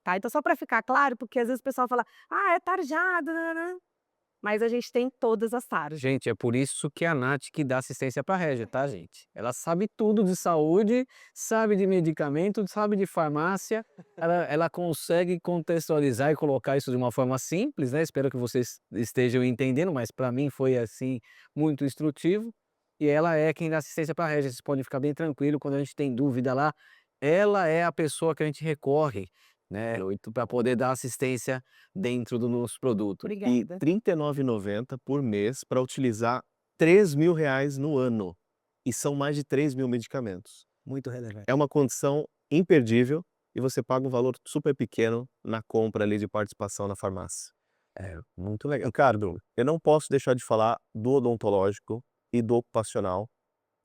tá? Então só para ficar claro, porque às vezes o pessoal fala: "Ah, é tarjado, nã-nã-nã", mas a gente tem todas as tarjas.
Gente, é por isso que a Nath que dá assistência para a Régia, tá, gente? Ela sabe tudo de saúde, sabe de medicamento, sabe de farmácia, ela consegue contextualizar e colocar isso de uma forma simples, né? Espero que vocês estejam entendendo, mas para mim foi assim muito instrutivo. E ela é quem dá assistência para a Régia. Vocês podem ficar bem tranquilo quando a gente tem dúvida lá. Ela é a pessoa que a gente recorre, né, para poder dar assistência dentro do nosso produto.
E
Obrigada.
R$ 39,90 por mês para utilizar R$ 3.000 no ano. E são mais de 3.000 medicamentos.
Muito relevante.
É uma condição imperdível e você paga um valor super pequeno na compra ali de participação na farmácia. É muito legal. Ricardo, eu não posso deixar de falar do odontológico e do ocupacional.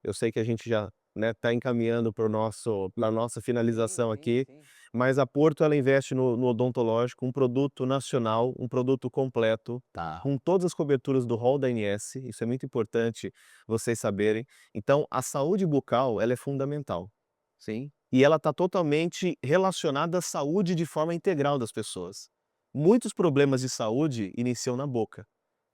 Eu sei que a gente já, né, tá encaminhando para nossa finalização aqui, mas a Porto ela investe no odontológico, um produto nacional, um produto completo,
Tá.
com todas as coberturas do rol da ANS, isso é muito importante vocês saberem. Então, a saúde bucal, ela é fundamental,
Sim.
e ela está totalmente relacionada à saúde de forma integral das pessoas. Muitos problemas de saúde iniciam na boca,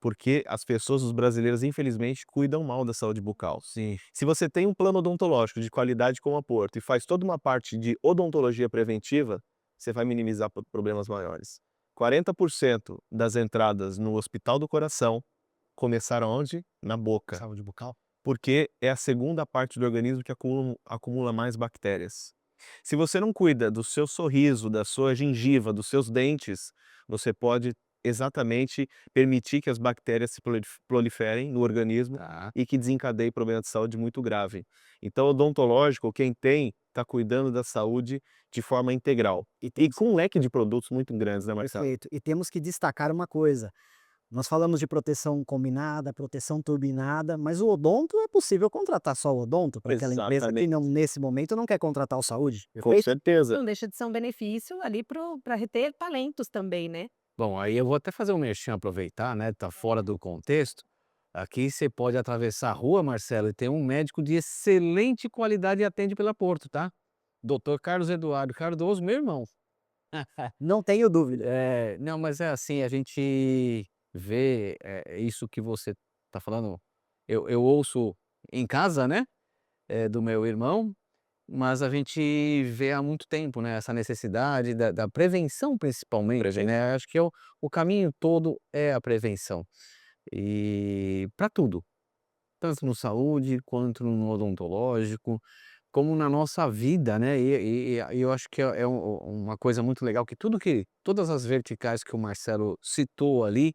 porque as pessoas, os brasileiros, infelizmente, cuidam mal da saúde bucal.
Sim.
Se você tem um plano odontológico de qualidade como a Porto e faz toda uma parte de odontologia preventiva, você vai minimizar problemas maiores. 40% das entradas no Hospital do Coração começaram onde? Na boca,
Saúde bucal.
porque é a segunda parte do organismo que acumula mais bactérias. Se você não cuida do seu sorriso, da sua gengiva, dos seus dentes, você pode exatamente permitir que as bactérias se proliferem no organismo
Tá.
e que desencadeie problema de saúde muito grave. Então, odontológico, quem tem, está cuidando da saúde de forma integral. E com um leque de produtos muito grandes, né, Marcelo?
Perfeito. E temos que destacar uma coisa. Nós falamos de proteção combinada, proteção turbinada, mas o odonto é possível contratar só o odonto para aquela empresa que
Exatamente.
não, nesse momento não quer contratar o saúde.
Com
Perfeito?
certeza.
Não deixa de ser um benefício ali para reter talentos também, né?
Bom, aí eu vou até fazer um merchan, aproveitar, né, tá fora do contexto. Aqui você pode atravessar a rua, Marcelo, e tem um médico de excelente qualidade e atende pela Porto, tá? Doutor Carlos Eduardo Cardoso, meu irmão.
Não tenho dúvida.
Não, mas é assim, a gente vê, isso que você tá falando, eu ouço em casa, né, do meu irmão, mas a gente vê há muito tempo, né, essa necessidade da prevenção principalmente, né, acho que o caminho todo é a prevenção. E para tudo, tanto no saúde quanto no odontológico, como na nossa vida, né, e eu acho que é uma coisa muito legal que todas as verticais que o Marcelo citou ali,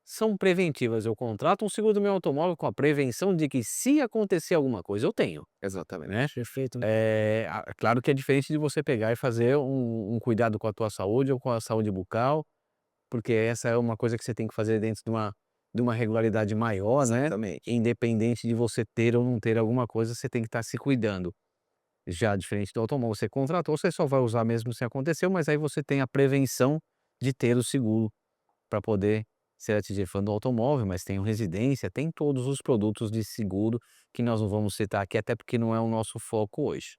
são preventivas. Eu contrato um seguro do meu automóvel com a prevenção de que se acontecer alguma coisa eu tenho,
Exatamente.
né.
Perfeito.
Claro que é diferente de você pegar e fazer um cuidado com a tua saúde ou com a saúde bucal, porque essa é uma coisa que você tem que fazer dentro de uma regularidade maior, né,
Exatamente.
independente de você ter ou não ter alguma coisa, você tem que estar se cuidando. Já diferente do automóvel, você contratou, você só vai usar mesmo se aconteceu, mas aí você tem a prevenção de ter o seguro para poder ser atingido. Falando do automóvel, mas tem o residência, tem todos os produtos de seguro que nós não vamos citar aqui, até porque não é o nosso foco hoje.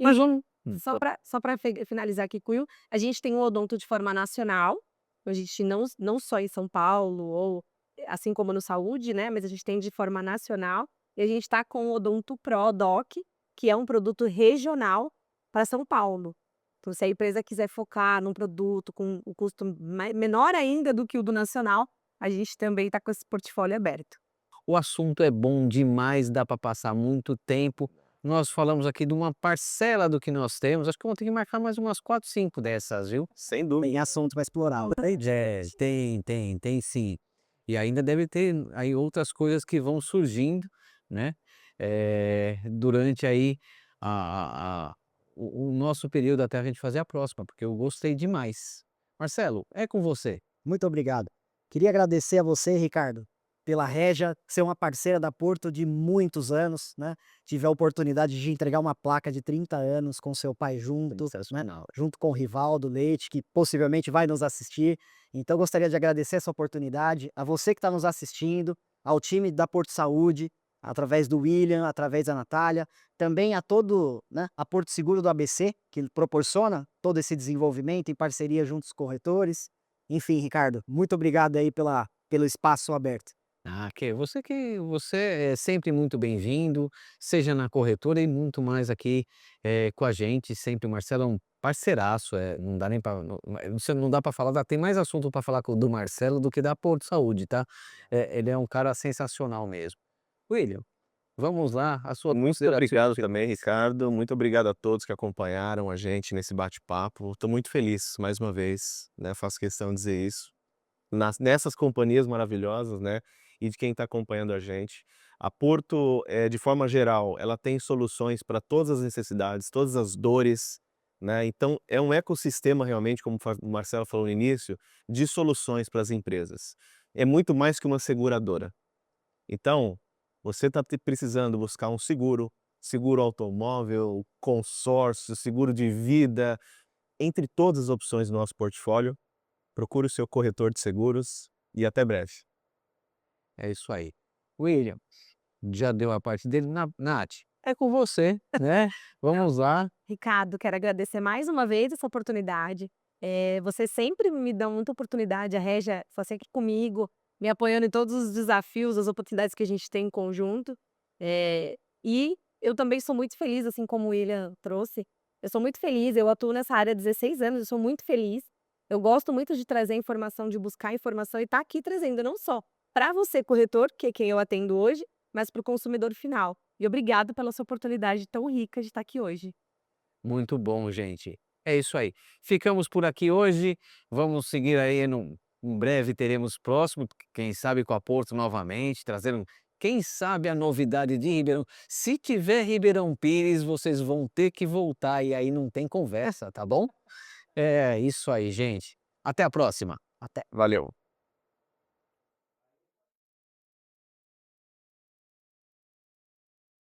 Mas
E
vamos
só para finalizar aqui com o Will, a gente tem o odonto de forma nacional, a gente não só em São Paulo ou assim como no saúde, né, mas a gente tem de forma nacional, e a gente está com o Odonto Pro Doc, que é um produto regional para São Paulo. Então se a empresa quiser focar num produto com o custo menor ainda do que o do nacional, a gente também está com esse portfólio aberto.
O assunto é bom demais, dá para passar muito tempo. Nós falamos aqui de uma parcela do que nós temos, acho que eu vou ter que marcar mais umas 4, 5 dessas, viu?
Sem dúvida.
Tem assunto para explorar.
Tem sim. E ainda deve ter aí outras coisas que vão surgindo, né, durante aí o nosso período até a gente fazer a próxima, porque eu gostei demais. Marcelo, é com você.
Muito obrigado. Queria agradecer a você, Ricardo, pela Regia ser uma parceira da Porto de muitos anos, né? Tive a oportunidade de entregar uma placa de 30 anos com seu pai junto, né?
Sensacional.
Junto com o Rivaldo Leite, que possivelmente vai nos assistir. Então, gostaria de agradecer essa oportunidade, a você que está nos assistindo, ao time da Porto Saúde, através do William, através da Natália, também a todo, né, a Porto Seguro do ABC, que proporciona todo esse desenvolvimento em parceria junto com os corretores. Enfim, Ricardo, muito obrigado aí pelo espaço aberto.
Você é sempre muito bem-vindo, seja na corretora e muito mais aqui, com a gente, sempre o Marcelo é um parceiraço, não dá nem para não dá para falar, tem mais assunto para falar do Marcelo do que da Porto Saúde, tá. Ele é um cara sensacional mesmo. William, vamos lá, a sua
Muito
consideração.
obrigado também, Ricardo. Muito obrigado a todos que acompanharam a gente nesse bate-papo. Estou muito feliz, mais uma vez, né? Faço questão de dizer isso. Nessas companhias maravilhosas, né? E de quem está acompanhando a gente. A Porto, de forma geral, ela tem soluções para todas as necessidades, todas as dores, né? Então, é um ecossistema realmente, como o Marcelo falou no início, de soluções para as empresas. É muito mais que uma seguradora. Então, você está precisando buscar um seguro, seguro automóvel, consórcio, seguro de vida, entre todas as opções do nosso portfólio, procure o seu corretor de seguros e até breve.
É isso aí. William, já deu a parte dele, Nath, é com você, né, vamos lá.
Ricardo, quero agradecer mais uma vez essa oportunidade. Você sempre me dá muita oportunidade, a Regia está sempre comigo, me apoiando em todos os desafios, as oportunidades que a gente tem em conjunto. E eu também sou muito feliz, assim como o William trouxe, eu sou muito feliz, eu atuo nessa área há 16 anos, eu sou muito feliz. Eu gosto muito de trazer informação, de buscar informação e estar aqui trazendo não só para você, corretor, que é quem eu atendo hoje, mas para o consumidor final. E obrigado pela sua oportunidade tão rica de estar aqui hoje.
Muito bom, gente. É isso aí. Ficamos por aqui hoje. Vamos seguir aí em breve teremos próximo, quem sabe com a Porto novamente, trazendo, quem sabe a novidade de Ribeirão. Se tiver Ribeirão Pires, vocês vão ter que voltar e aí não tem conversa, tá bom? É isso aí, gente. Até a próxima.
Até.
Valeu!